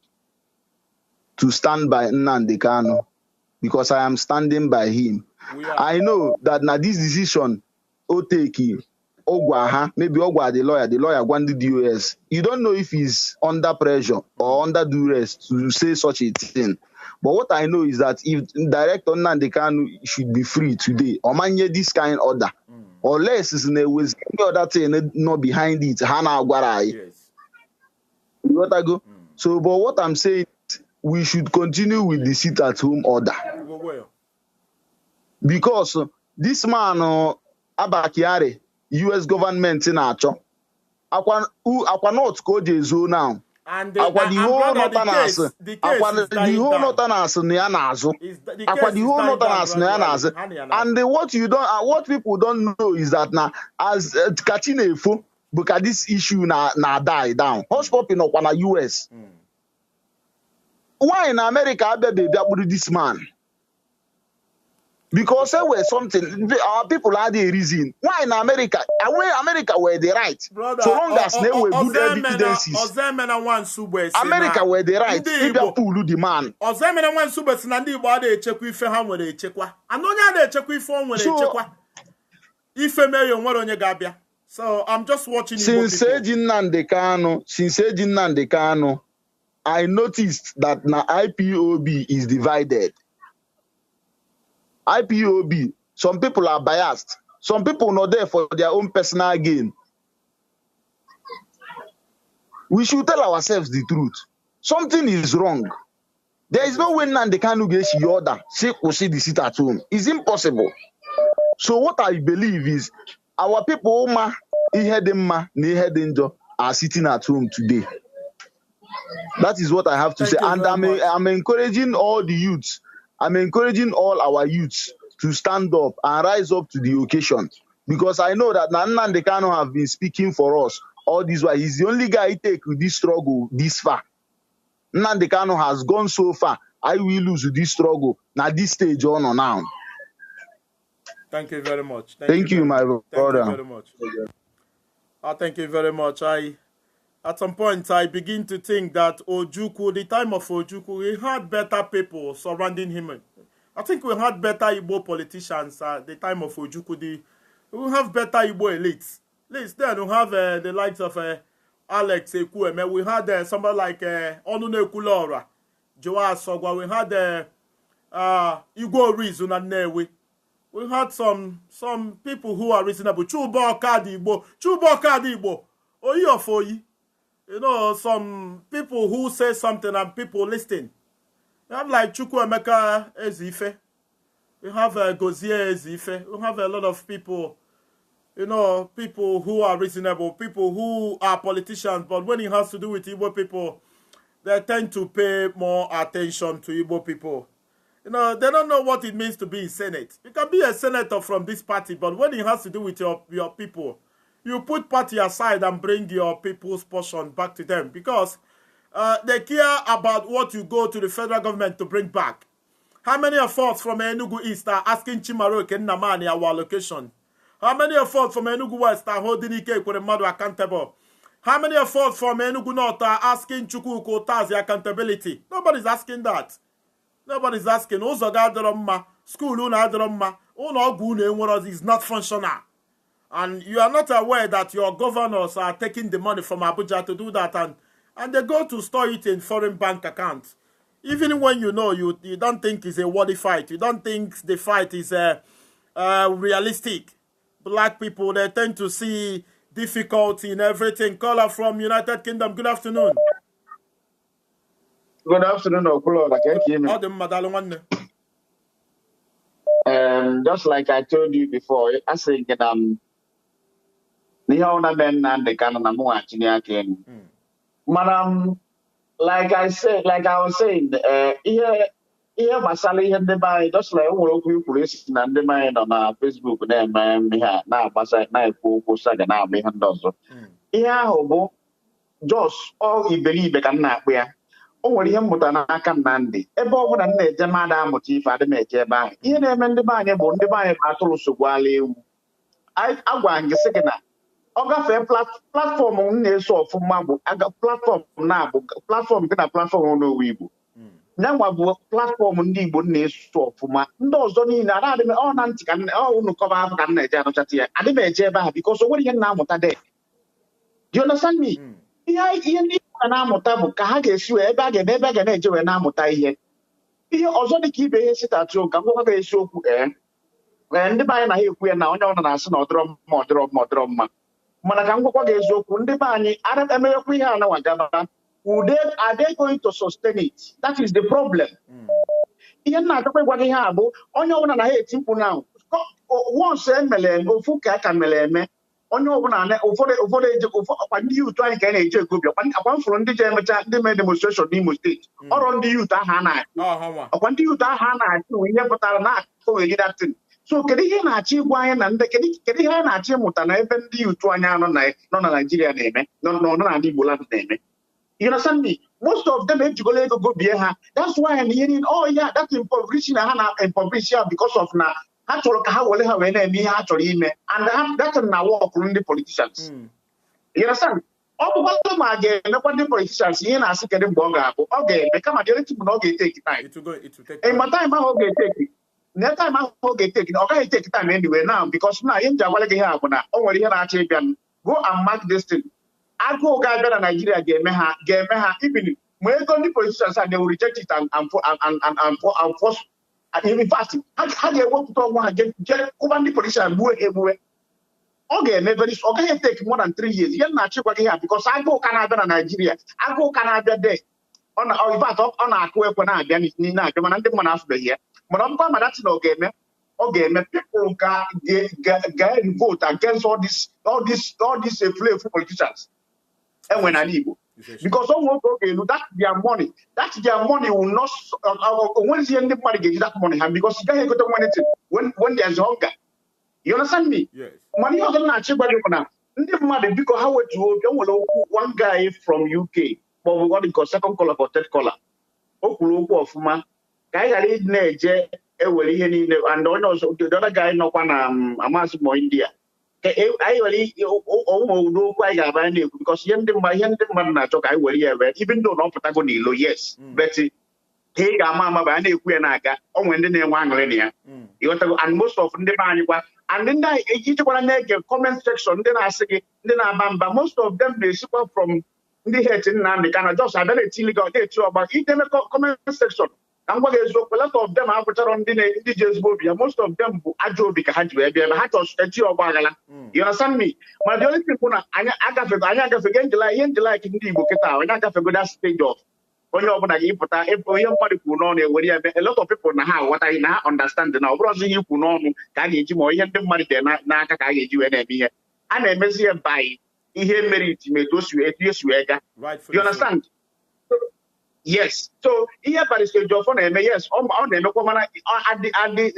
to stand by Nnamdi Kanu because I am standing by him. I know that now this decision, maybe Ogwa the lawyer want the DOS. You don't know if he's under pressure or under duress to say such a thing. But what I know is that if Director Nnamdi Kanu should be free today, or man this kind of order, or less is there was any other thing not behind it. Yes. You got to go. So, but what I'm saying is we should continue with the sit-at-home order. Because this man, Abakiare, U.S. government in Acho, Aqua not go to now. And the whole what people don't know is that now as Kachinefo, because this issue now die down. Hush pop in US. Why in America baby this man? Because there was something our people are the reason. Why in America? Where America were the right. Brother, so long as they were good evidences. America were the right. People pull the man. So I'm just watching. Since Nnamdi Kanu, I noticed that now IPOB is divided. IPOB, some people are biased. Some people not there for their own personal gain. We should tell ourselves the truth. Something is wrong. There is no way Nnamdi Kanu gets your order. Say the sit at home. It's impossible. So what I believe is our people are sitting at home today. That is what I have to say. And I'm encouraging all the youths. I'm encouraging all our youths to stand up and rise up to the occasion. Because I know that Nnamdi Kanu have been speaking for us all this while. He's the only guy who take this struggle this far. Nnamdi Kanu has gone so far. I will lose this struggle. Now this stage on now. Thank you very much. Thank you, my brother. Thank you very much. Thank you very much. At some point, I begin to think that Ojukwu, the time of Ojukwu, we had better people surrounding him. I think we had better Igbo politicians at the time of Ojukwu. We have better Igbo elites. Then we have the likes of Alex Ekueme. We had somebody like Onune Kulora, Joa Sogwa. We had Igbo Rizu na Newe. We had some people who are reasonable. Chubo Kadibo. Oyi of Oyi. You know, some people who say something and people listen. We have like Chukwuemeka Ezife. We have Gozie Ezife. We have a lot of people, you know, people who are reasonable, people who are politicians, but when it has to do with Igbo people, they tend to pay more attention to Igbo people. You know, they don't know what it means to be in Senate. You can be a senator from this party, but when it has to do with your people, you put party aside and bring your people's portion back to them because they care about what you go to the federal government to bring back. How many of us from Enugu East are asking Chimaroke and Namani our allocation? How many of us from Enugu West are holding Ike Kuremadu accountable? How many of us from Enugu North are asking Chukwuka Utazi accountability? Nobody's asking that. Nobody's asking. Uzoga adoromma, school una adoromma, uno is not functional. And you are not aware that your governors are taking the money from Abuja to do that, and they go to store it in foreign bank accounts. Even when you know you don't think it's a worthy fight, you don't think the fight is realistic. Black people, they tend to see difficulty in everything. Caller from United Kingdom, good afternoon. Good afternoon, Okulo. Just like I told you before, I think Madam, like I was saying, here Masali had the buy just like all we police and the mind on Facebook, then man, now Masai, now Saga, now behind us. Here, Hobo, Josh, all you believe it can not wear. Only him with an Akam Nandi. A bob and a Jamada motif at the major buy. Here, they meant the buy a bond, the buy a battle so while I want the second. Oga platform on so for Mabu, I got platform now, platform on the Weibo. Now I platform on the Bunny so for my those don't need that. Oh, Nancy can no cover up and I didn't make because what you now today. Do you understand me? Yeah, Ian Namotabu, Kahage, you a bag and a bag and a Joe and Namotai here. He also keep a sit at your Gamma show. And the buy we are now on us, no drum, more drum. Manakango Gezo Kundebani, Arab America, are they going to sustain it? That is the problem. Ian Natape Wadihabu, on your own and I hate simple now. Once Melem, Ofuka can Meleme, on your own and over you trying to get a group. One from the Jamaica, they made demonstration in Imo State, or on the Utah Hana. Upon the Utah Hana, we never not so we did that thing. So can you achieve wine and can you achieve Mutana even you to an Nigeria name, no, Ebola name. You understand me? Most of them have to go behind. That's why I'm hearing, oh yeah, that's impoverishing impoverishing because of now. How will have any actually and that's now work on the politicians. You understand? Oh, what again? The politicians here are sick of them bonga. Okay, they come at the to take time. In my time, I'll get take it. Next time I get taken, okay, take time anyway now because now in Jawala Gahana, over here at champion, go and mark this thing. I go Ghana Nigeria game, even when the politicians and they will reject it and force. In fact, how do you want to talk get over the politician everywhere? Okay, maybe it's okay, take more than 3 years. You're not sure what here because I go Canada and Nigeria. I go Canada there. On our when I get Nina, the man after here. But I'm going to no game. Okay, people can vote against all these playful politicians. And when I leave, because someone okay, that's their money. That's their money will not. When is anybody get that money? Because you can't get the money when there's hunger. You understand me? Yes. Money is not cheap, but because how would you one guy from UK, but we got the second color or third color. Okuluku of man. Guy I read Neje, and also the other guy no one Amasimo India. I really do quite a value because Yendem man talk I will hear even though not Patagonilo, yes. But hey, Mama Bani Quenaga, or when the name one linear. And most of the money and then I each one make a comment section, then I say, then I bamba. Most of them they super from the head in and the kind of just I don't illegal about it, them comment section. And what is a lot of them are on the indigenous movie. Most of them are Joby Bagala. You understand me? But the only people I got again like in the Buketa, and I got a good stage of. When you're going to put a lot of people now, what I now understand now, browsing you put on, can you more the money than Naka you and me? And a messy by here merit me those you you understand? Yes. So here by the stage of yes, on the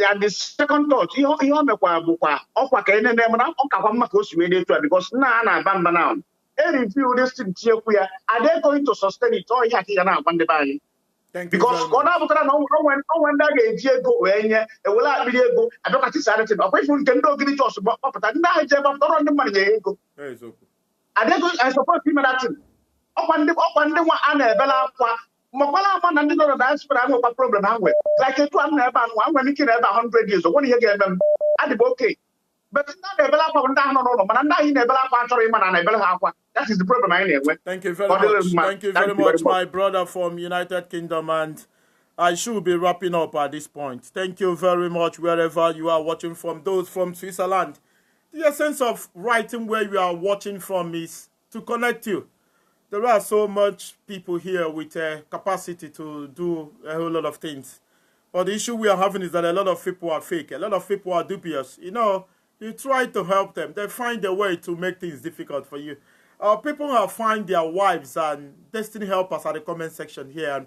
at the second thought, you have a book of what can name because Nana Bamba now. Review this thing here. Are they going to sustain it or Yaki? Because when that go when a will be able, I don't know, I can do it also, but now I have the money. Are they going? I suppose him that thing. Up and one and a bella Mokwala man and the diaspora have a problem. Like a 200 when you can have 100 years, or when you get them at the okay. But not a bella from down on man, and I never have man and a bella. That is the problem anyway. Thank you very much. Thank you very much, my brother from United Kingdom, and I should be wrapping up at this point. Thank you very much, wherever you are watching from. Those from Switzerland, the essence of writing where you are watching from is to connect you. There are so much people here with a capacity to do a whole lot of things. But the issue we are having is that a lot of people are fake. A lot of people are dubious. You know, you try to help them. They find a way to make things difficult for you. People have find their wives and destiny helpers at the comment section here. And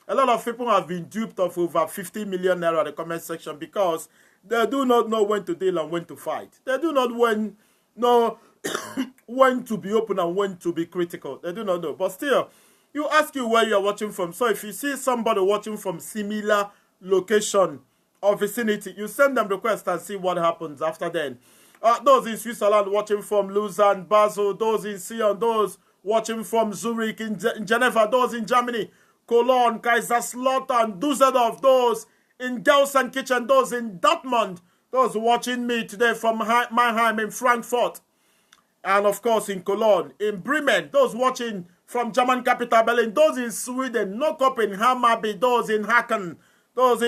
a lot of people have been duped of over 50 million naira at the comment section because they do not know when to deal and when to fight. They do not know when to be open and when to be critical. They do not know. But still, you ask you where you are watching from. So if you see somebody watching from similar location or vicinity, you send them requests and see what happens after then. Those in Switzerland watching from Lausanne, Basel, those in Sion, those watching from Zurich, in Geneva, those in Germany, Cologne, Kaiserslautern, Düsseldorf, those in Gelsenkirchen, those in Dortmund, those watching me today from Mannheim in Frankfurt, and of course in Cologne, in Bremen, those watching from German capital Berlin, those in Sweden, Nokop in Hammarby, those in Haken, those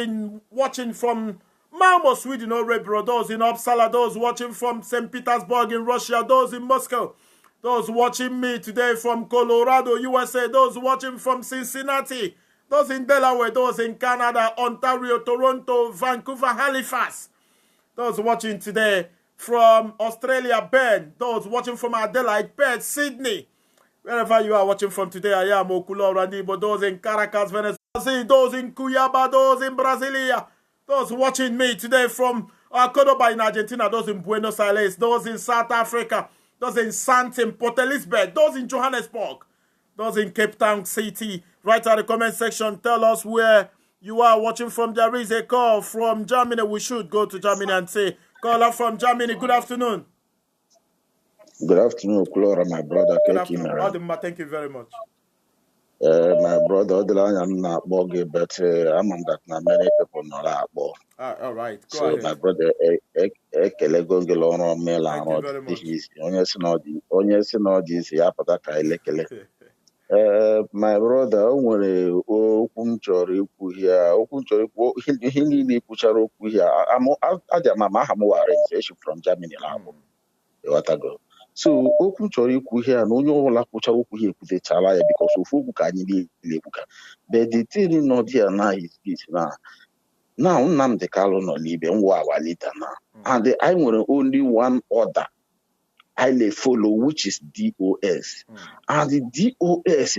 watching from Malmo, Sweden, Örebro, those in Uppsala, those watching from St. Petersburg in Russia, those in Moscow, those watching me today from Colorado, USA, those watching from Cincinnati, those in Delaware, those in Canada, Ontario, Toronto, Vancouver, Halifax, those watching today from Australia, Bern, those watching from Adelaide, Perth, Sydney, wherever you are watching from today, I am Okulo Randibo, those in Caracas, Venezuela, those in Cuyaba, those in Brasilia, those watching me today from Cordoba in Argentina, those in Buenos Aires, those in South Africa, those in Santin, Port Elizabeth, those in Johannesburg, those in Cape Town City. Write at the comment section, tell us where you are watching from. There is a call from Germany. We should go to Germany and say, caller from Germany, good afternoon. Good afternoon, Flora, my brother. Good afternoon. Thank you very much. My brother, I'm not boggy, but I'm on that now. Many people know that. All right. Go so ahead. My brother, my brother, nwere okwu m chọrọ ikwu here. Okwu m chọrọ ikwu ihe niile kwuchara okwu here. Aha m wara from Germany now. So okwu m chọrọ ikwu here na onye ọbụla kwuchara okwu here ekwutechala ya because ofu okwu ka anyị niile ekwuka. But the thing not here now is this now. Now Nnamdi Kanu nọ n'ibe nwa our leader now. And I nwere only one order I follow, which is DOS. And the DOS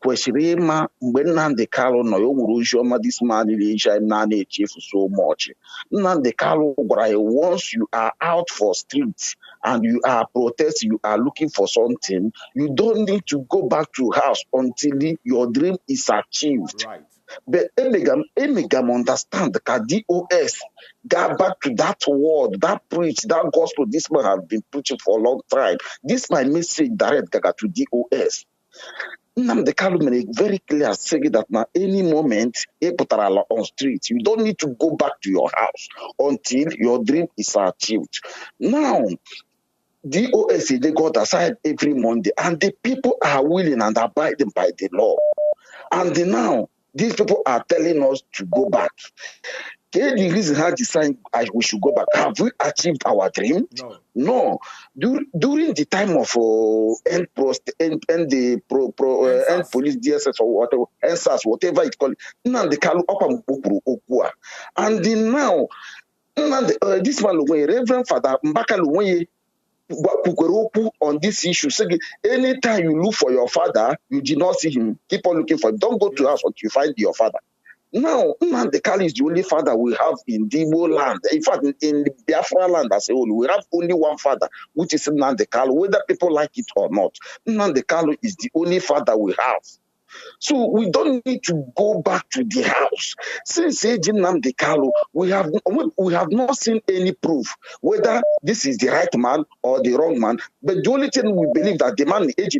kwesịrị ịma mgbe Nnamdi Kanu nọ ya nwere oziọma this man na-echefu so much. Nnamdi Kanu gwara ya, once you are out for streets and you are protesting, you are looking for something, you don't need to go back to house until your dream is achieved. Right. But Emigam understand that DOS got back to that word, that preach, that gospel this man has been preaching for a long time. This my message direct to DOS. Nnamdi Kanu made it very clear saying that now any moment on street, you don't need to go back to your house until your dream is achieved. Now, DOS they got aside every Monday, and the people are willing and abiding by the law. And now these people are telling us to go back. The reason how decide we should go back. Have we achieved our dream? No. During the time of end police DSS or whatever, NSAS, whatever it's called, Nnamdi Kanu and now this man Reverend Father Mbaka Luwenye on this issue. Anytime you look for your father, you did not see him. Keep on looking for him. Don't go to house until you find your father. Now, Nnamdi Kanu is the only father we have in Igbo land. In fact, in the Biafra land as a whole, we have only one father, which is Nnamdi Kanu, whether people like it or not. Nnamdi Kanu is the only father we have. So we don't need to go back to the house. Since Nnamdi Kanu, we have not seen any proof whether this is the right man or the wrong man. But the only thing we believe that the man age.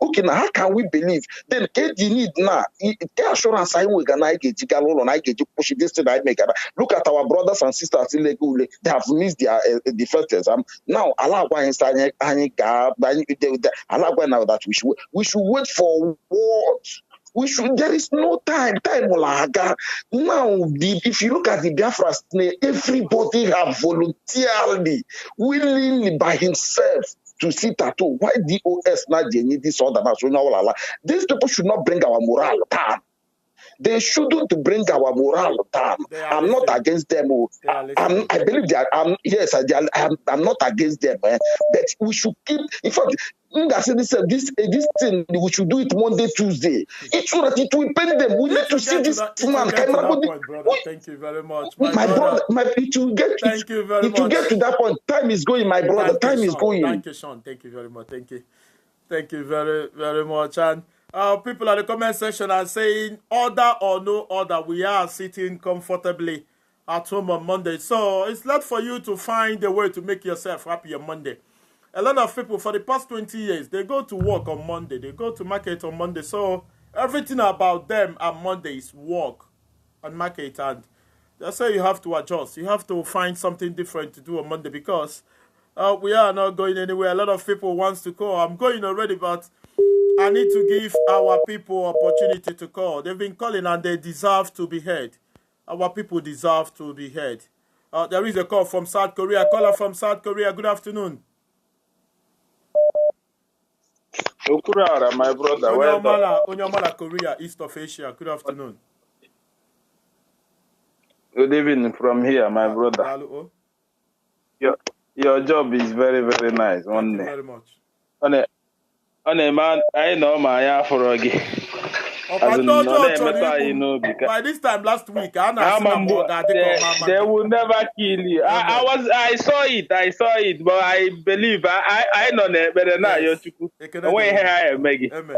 Okay, now how can we believe? Then the need now assurance I will push this thing I make. Look at our brothers and sisters in Legule. They have missed their the first exam. Now allow now that we should wait for what? There is no time. Time will haga. Now, if you look at the Biafra, everybody have voluntarily, willingly by himself to sit at home. Why DOS not need this other national? These people should not bring our morale down. They shouldn't bring our morale down. I'm not against them. I believe they are. Yes, I'm not against them. But we should keep. In fact, this thing we should do it Monday, Tuesday. It's so that it will pain them. We need to see this man. Thank you very much, my brother. It will get. Thank you very much. It will get to that point. Time is going, my brother. Time is going. Thank you, Sean. Thank you very much. Thank you. Thank you very, very much. And people at the comment section are saying, order or no order, we are sitting comfortably at home on Monday. So it's left for you to find a way to make yourself happy on Monday. A lot of people, for the past 20 years, they go to work on Monday. They go to market on Monday. So everything about them on Monday is work and market. And that's why you have to adjust. You have to find something different to do on Monday because we are not going anywhere. A lot of people wants to call. I'm going already, but I need to give our people opportunity to call. They've been calling and they deserve to be heard. Our people deserve to be heard. There is a call from South Korea. Caller from South Korea. Good afternoon. Okurara, my brother. Onyamala, Korea, East of Asia. Good afternoon. Good evening from here, my brother. Your job is very, very nice. Thank you very much. Man, I know my Afrogi. By this time last week, they will never kill you. I saw it, but I believe I know better now. Amen.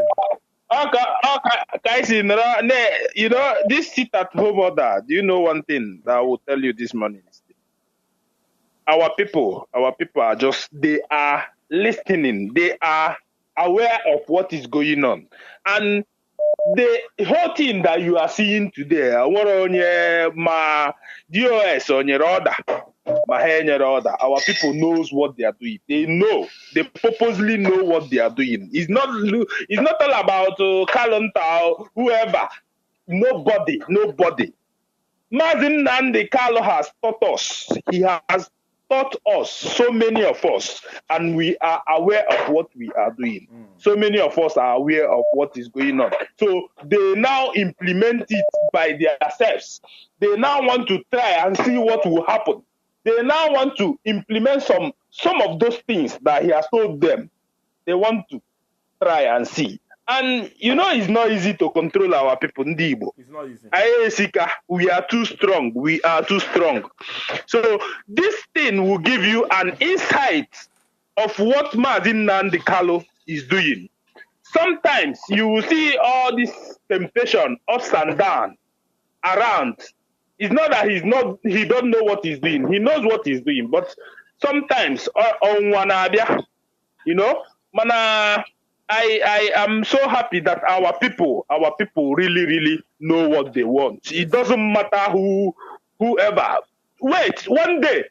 Guys, you know, this sit at home order. Do you know one thing that I will tell you this morning? Our people are just, they are listening. They are aware of what is going on. And the whole thing that you are seeing today, my DOS on your order, our people knows what they are doing. They know. They purposely know what they are doing. It's not all about Kalonta or whoever. Nobody. Mazin Nnamdi Kanu has taught us. He has taught us, so many of us, and we are aware of what we are doing. So many of us are aware of what is going on. So they now implement it by themselves. They now want to try and see what will happen. They now want to implement some of those things that he has told them. They want to try and see. And you know, it's not easy to control our people. It's not easy. We are too strong. We are too strong. So this thing will give you an insight of what Nnamdi Kanu is doing. Sometimes you will see all this temptation ups and down around. It's not that he don't know what he's doing. He knows what he's doing. But sometimes you know, I am so happy that our people really, really know what they want. It doesn't matter whoever. Wait, one day,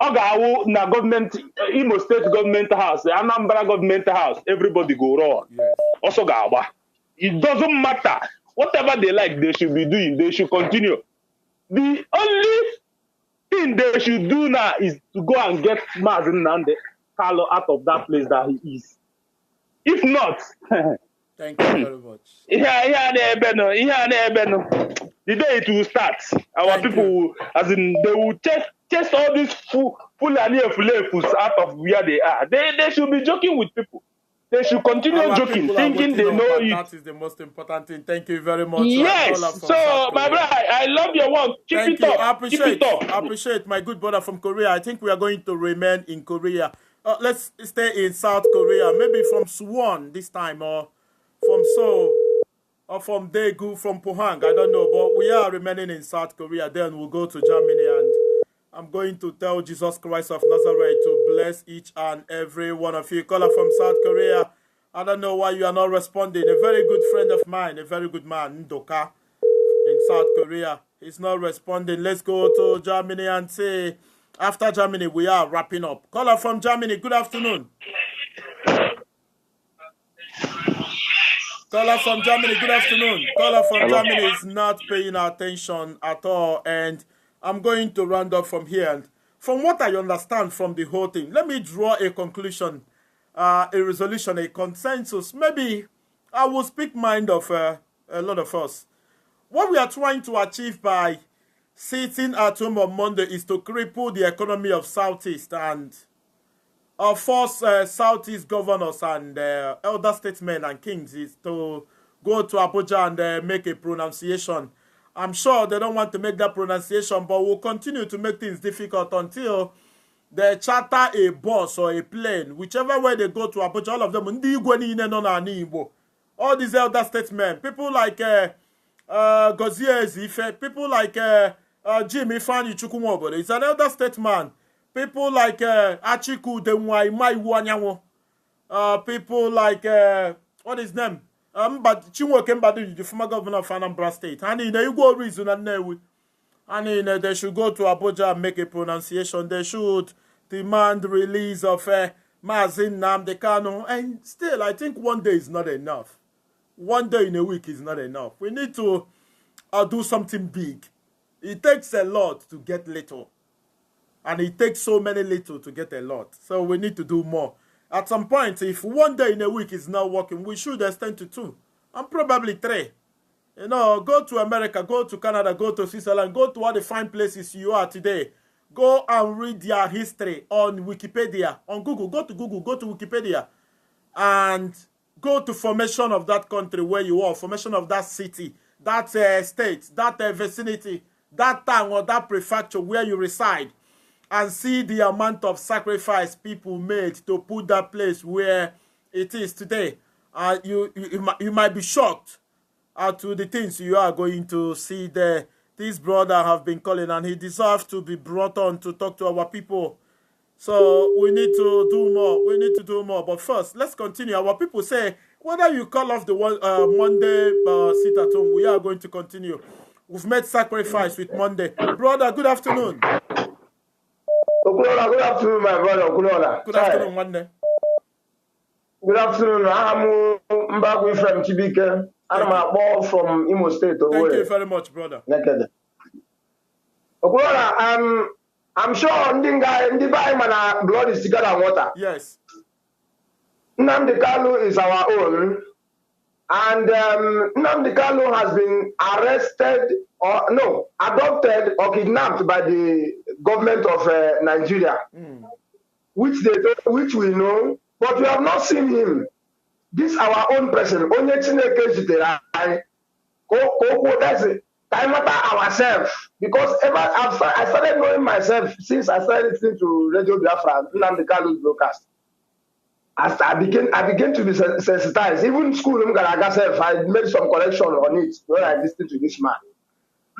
na government, Imo State government house, Anambra government house, everybody go run. Yes. Also Gawa. It doesn't matter. Whatever they like, they should be doing. They should continue. The only thing they should do now is to go and get Nnamdi Kanu out of that place that he is. If not, thank you very much. The day it will start, our people, they will chase all these Fulani out of where they are. They should be joking with people. They should continue joking, thinking they know it. That is the most important thing. Thank you very much. Yes. So, my brother, I love your work. Keep it up. I appreciate my good brother from Korea. I think we are going to remain in Korea. Let's stay in South Korea, maybe from Suwon this time, or from Seoul, or from Daegu, from Pohang, I don't know, but we are remaining in South Korea. Then we'll go to Germany, and I'm going to tell Jesus Christ of Nazareth to bless each and every one of you. Caller from South Korea, I don't know why you are not responding. A very good friend of mine, a very good man, Ndoka, in South Korea, he's not responding. Let's go to Germany and say, after Germany, we are wrapping up. Caller from Germany, good afternoon. Caller from Germany, good afternoon. Caller from Germany is not paying attention at all, and I'm going to round up from here. And from what I understand from the whole thing, let me draw a conclusion, a resolution, a consensus. Maybe I will speak mind of a lot of us. What we are trying to achieve by sitting at home on Monday is to cripple the economy of Southeast and force Southeast governors and elder statesmen and kings is to go to Abuja and make a pronunciation. I'm sure they don't want to make that pronunciation, but we'll continue to make things difficult until they charter a bus or a plane, whichever way they go to Abuja, all of them, all these elder statesmen, people like Gozie Ezife, people like Jim Ifeanyi Chukwumobodo, he's an elder statesman. People like Achiku Denwai Maiwanyanwo. People like what is his name? But Chinwo Kembadu, the former governor of Anambra State. And in you go reason and they should go to Abuja and make a pronunciation. They should demand release of Mazin Nnamdi Kanu. And still, I think one day is not enough. One day in a week is not enough. We need to do something big. It takes a lot to get little. And it takes so many little to get a lot. So we need to do more. At some point, if one day in a week is not working, we should extend to 2. And probably 3. You know, go to America, go to Canada, go to Switzerland, go to all the fine places you are today. Go and read their history on Wikipedia, on Google. Go to Google, go to Wikipedia. And go to formation of that country where you are, formation of that city, that state, that vicinity, that town or that prefecture where you reside. And see the amount of sacrifice people made to put that place where it is today. You might be shocked to the things you are going to see there. This brother have been calling, and he deserves to be brought on to talk to our people. So we need to do more. We need to do more. But first, let's continue. Our people say, whether you call off the Monday sit at home, we are going to continue. We've made sacrifice with Monday. Brother, good afternoon. Good afternoon, my brother. Good afternoon, Monday. Good afternoon. I'm back with from Chibike. I'm a ball from Imo State. Thank you very much, brother. I'm sure the blood is thicker than water. Yes. Nnamdi Kanu is our own. And Nnamdi Kanu has been arrested adopted or kidnapped by the government of Nigeria, which we know, but we have not seen him. This is our own person. Only ourselves, because I started knowing myself since I started listening to Radio Biafra and Nnamdi Kanu's broadcast. As I began to be sensitized. Even school, I made some correction on it when I listened to this man.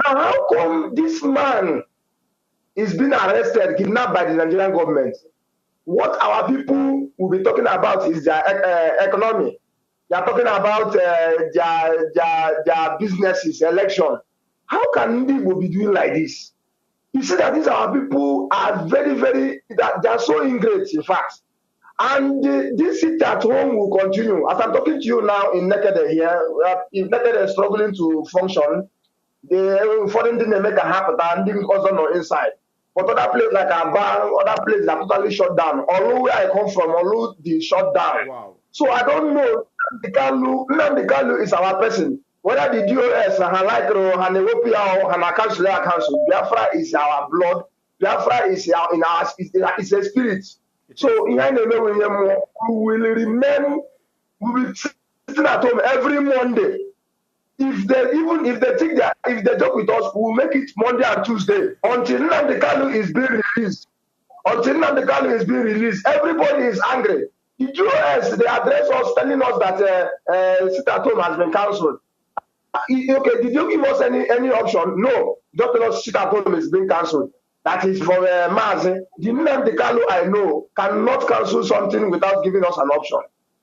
Now, how come this man is being arrested, kidnapped by the Nigerian government? What our people will be talking about is their economy. They are talking about their businesses, election. How can people be doing like this? You see that these our people are very, very, they are so ingrate, in fact. And this sit at home will continue. As I'm talking to you now in Nekede here, if Nekede is struggling to function, the foreign thing they make a happen and didn't also know inside. But other places like Aba, other places are totally shut down. Although where I come from, although they shut down. Wow. So I don't know. Nnamdi Kanu is our person. Whether the DOS, Hanalaikro, Hanewopia, or Hanakansula Council, Biafra is our blood. Biafra is it's a spirit. So we will remain, we will sitting at home every Monday. If they joke with us, we will make it Monday and Tuesday until Nnamdi Kanu is being released. Until Nnamdi Kanu is being released, everybody is angry. The GOS, they address us telling us that sit at home has been cancelled. Okay, did you give us any option? No. Just tell us sit at home is being cancelled. That is for Mazi. The Nnamdi Kanu I know cannot cancel something without giving us an option.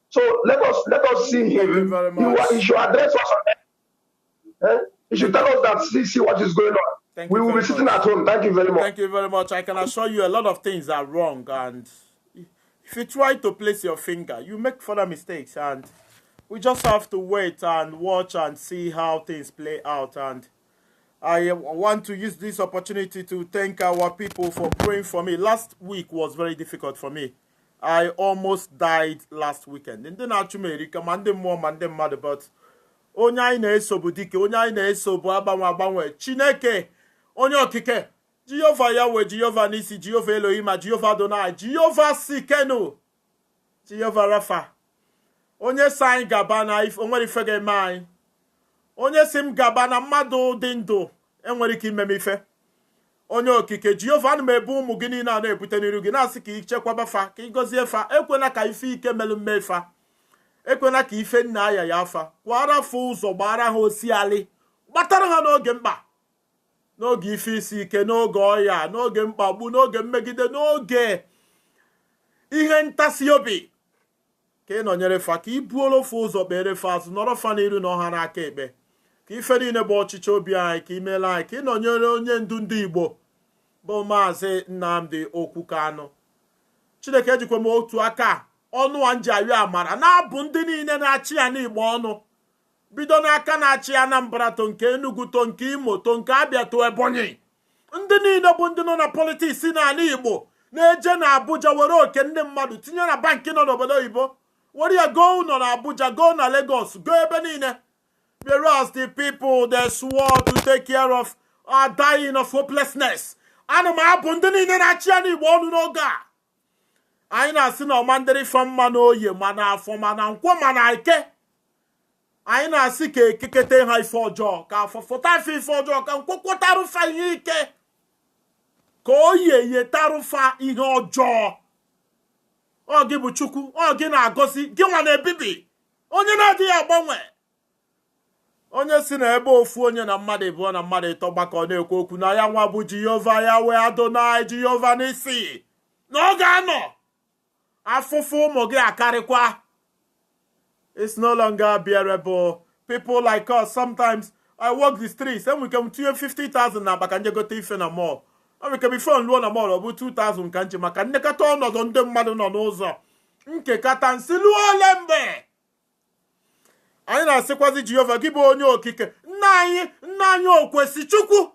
So let us see him. He should address us on that. He should tell us that see what is going on. We will be sitting at home. Thank you very much. Thank you very much. I can assure you a lot of things are wrong, and if you try to place your finger, you make further mistakes, and we just have to wait and watch and see how things play out. And I want to use this opportunity to thank our people for praying for me. Last week was very difficult for me. I almost died last weekend. And then I recommend more mad, but onye anyị na-eso bụ dike, onye anyị na-eso bụ agbanwe Chineke, onye okike, Jehova Yahweh, Jehova Nisi, Jehova Elohim, Jehova Adonai, Jehova Sikeno, Jehova Rafa. Onye sign gaba na onwere ife ga-eme anyị. Onye si m gaba na mmadụ dị ndụ enwere ike ime m ife. Onye okike Jehova, ana m ebu ụmụ gị niile a na-ebute n'iru gị, na-asị ka ichekwaba fa, ka ịgọzie fa, ekwena ka ife ike melụ mme fa, ekwena ka ife nna aya ya afa, kwara fa ụzọ, gbara ha osialị, gbatara ha n'oge mkpa, n'oge ife isi ike, n'oge ọya, n'oge mkpagbu, n'oge mmegide, n'oge ihe ntasi obi, ka ị nọnyere fa, ka ị buoro fa ụzọ kpere fa azụ, nọrọ fa n'iru na ọha n'aka ekpe, ka ife niile bụ ọchịchị obi anyị, ka imeela anyị, ka ị nọnyere onye ndu ndị Igbo bụ Maazị Nnamdi Okwu Kanu. Chineke ejikwa m otu aka ọnụ a nji ayọ amara na-abụ ndị niile na-achị ya n'Igbo ọnụ, bido n'aka na-achị ya Anambra to nke Enugu to nke Imo to nke Abia to Ebonyi. Ndị niile bụ ndị nọ na politiks n'ala Igbo na-eje na Abuja were oke ndị mmadụ tinye na bankị nọ n'obodo oyibo, were ya go nọ na Abuja, go na Lagos, go ebe niile. Whereas the people they swore to take care of are dying of hopelessness. Ana m abụ ndị niile na-achị ya n'Igbo ọnụ n'oge a. Anyị na-asị na ọmandịrị fa mma n'oye ma na afọ ma na nkwọ ma na ike. Anyị na-asị ka ekekete ha ife ọjọọ, ka afọ fọta ife ọjọọ, ka nkwọkwọtarụ fa ihe ike, ka oye yetarụ fa ihe ọjọọ. Ọ gị bụ Chukwu, ọ gị na-agọzi, gị nwa na-ebibi, onye na-adịghị agbanwe. Onye si na ebe ofu onye na mmadụ ịbụọ na mmadụ ịtọ gbakọ na-ekwu okwu na ya nwa bụ Jehova Yahweh Adonai, Jehova Nisi, na ọ ga-anọ afụfụ ụmụ gị akarịkwa. It's no longer bearable. People like us, sometimes I walk the streets and we can do 50,000 na baka nje gote ife na mall. And we can be phone luo na mall ọ bụ 2,000 ka nje maka nnekata ọnọdụ ndị mmadụ nọ n'ụzọ. Nkekata nsị luo ole mgbe. Anyị na-asịkwazi Jehova gị bụ onye okike, nna anyị okwesi Chukwu.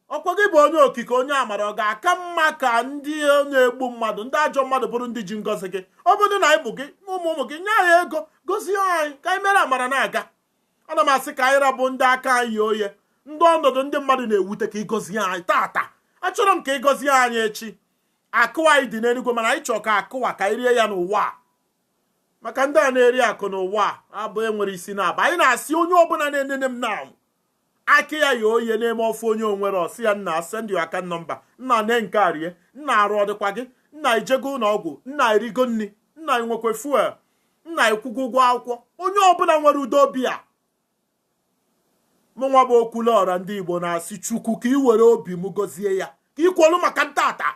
Ọkwa gị bụ onye okike, onye amara, ọ ga-aka mma ka ndị na-egbu mmadụ, ndị ajọ mmadụ bụrụ ndị ji ngọzi gị. Ọ bụrụ na anyị bụ gị, ụmụ gị, nye anyị ego, gozie anyị, ka anyị mere amara na-aga. Ana m asị ka anyị rabụ ndị aka anyị oye, ndị ọnọdụ ndị mmadụ na-ewute, ka ịgọzie anyị tata. Achọrọ m ka ịgọzie anyị echi. Akụ anyị dị n'eluigwe, mana anyị chọrọ ka akụwa ka anyị rie ya n'ụwa. Maka ndị a na-eri akụ n'ụwa abụ enwere isi na-aba. Anyị na-asị onye ọbụla na-enene m na aka ya ya oye na-eme ofe onye onwere ọsị ya, nna send you account number, nna ne nke a rie, nna arụ ọdịkwa gị, nna ijego ụlọ ọgwụ, nna erigo nri, nna enwekwe fuel, nna ekwugo ụgwọ akwụkwọ. Onye ọbụla nwere udo obi a, mụnwa bụ Okwuluọra ndị Igbo na-asị Chukwu ka ị were obi m gọzie ya, ka ị kwolu maka ntata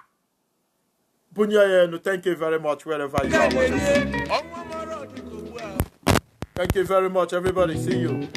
bunye ya enu. Thank you very much wherever you are. Thank you very much everybody. See you.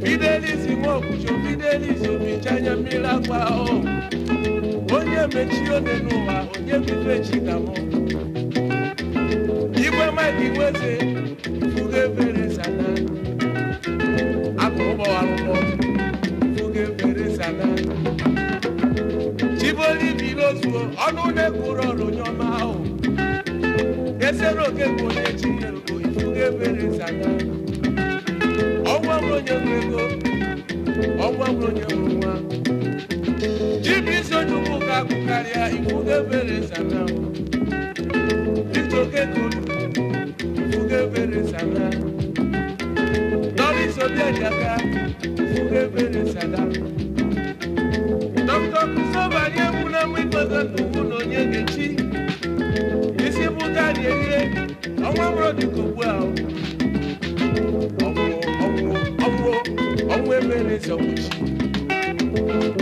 Fidelis Mokucho, Fidelis Omichanya Milakwa, onye mechi one n'ụwa, onye bife chikamo. Igwe Mike Weze, fuge fere sana. Akụkọ arụkọ, fuge fere sana. Chiboli Bilozuo, ọnụ na-ekwuru ọrụ nyọma ahụ. esero ke onye chinyere go ifuge bere sana ọgwa onye nwego ọgwa onye nwa jibi sojukwu ka kukaria ifuge bere sana itoke kodu ifuge bere sana dori sobi ajaka ifuge bere sana Dr. Kusoba ni muna mwikoza ndugu no nyegechi isi bugari eye ọmọ mro di kobu a ọmọ emere sọwuchi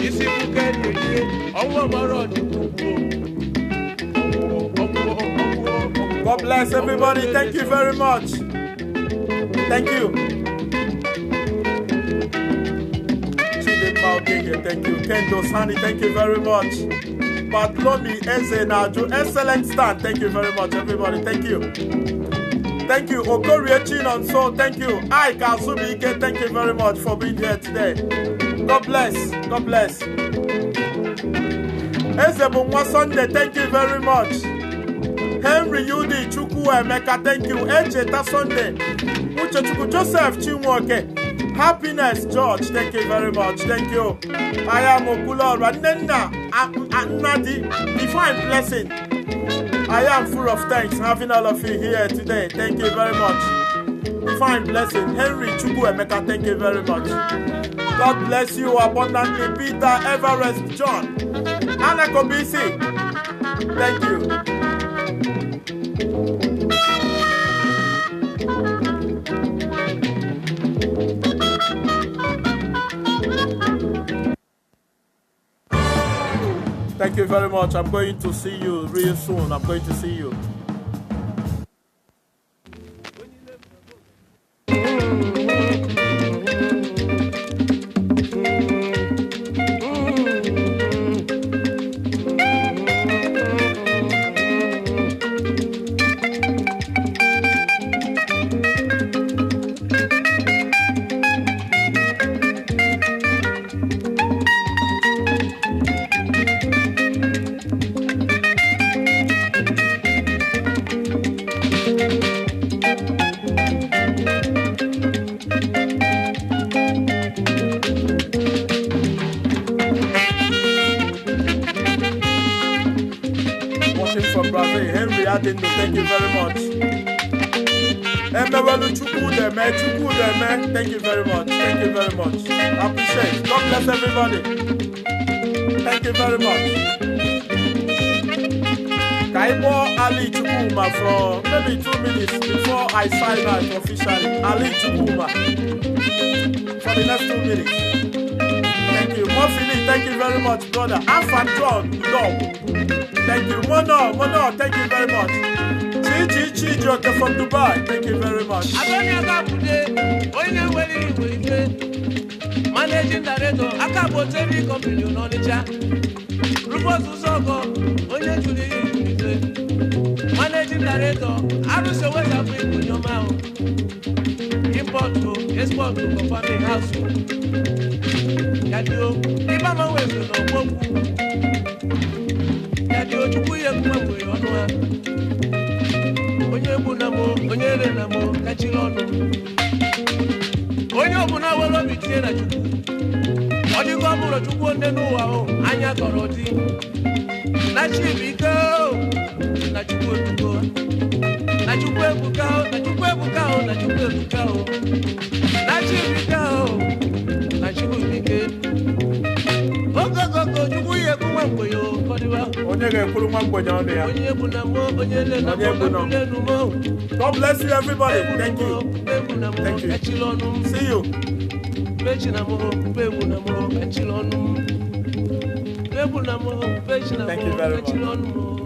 isi bugari eye ọmọ mro di kobu God bless everybody. Thank you very much. Thank you. Thank you. Kendo Sani, thank you very much. Batlomi Eze Naju, excellent stand. Thank you very much, everybody. Thank you. Thank you. Okorie Chinon, so thank you. I Kazubi Ike, thank you very much for being here today. God bless. God bless. Eze Bumwa Sunday, thank you very much. Henry Yudi Chukwu Emeka, thank you. Echeta Sunday. Uche Chukwu Joseph Chinwoke. Happiness, George, thank you very much. Thank you. I am Okulor Ranena Anadi, divine blessing. I am full of thanks having all of you here today. Thank you very much. Divine blessing. Henry Chukwu Emeka, thank you very much. God bless you abundantly. Peter Everest John. Anna Kobisi, thank you. Thank you very much. I'm going to see you real soon. I'm going to see you. Thank you very much. Thank you very much. Thank you very much. I appreciate it. God bless everybody. Thank you very much. Kaibo Ali Chukuma for maybe 2 minutes before I sign out officially. Ali Chukuma for the next 2 minutes. Thank you. Mofili, thank you very much, brother. Afan John, dog. Thank you. Mono, thank you very much. Chi Joker from Dubai, thank you very much. Managing Director, Akabo Terry Company, Onitsha. Rufus Usoko, Onye Julie, Managing Director, Arusa West Africa, Yomao. Import to export to company house. Yadio, Ibama West, no Boku. Yadio, Chukuya Kumbu, Yonua. Onye bunamo, onye renamo, kachilono. Onye obuna wolo bitie na chukwu. Odi ko amuro chukwu nde nuwa o, anya koroti. Na chibiko, na chukwu ebuko. Na chukwu ebuka o, na chukwu ebuka o, na chukwu ebuka o. Na chibika o, na chukwu bike. Ogogogo chukwu ye kumwa mboyo, kodiwa. Onye ga ekuru mwa mbonya ono ya. Onye bunamo, onye lenamo, God bless you, everybody. Thank you. Thank you. See you. Thank you very much.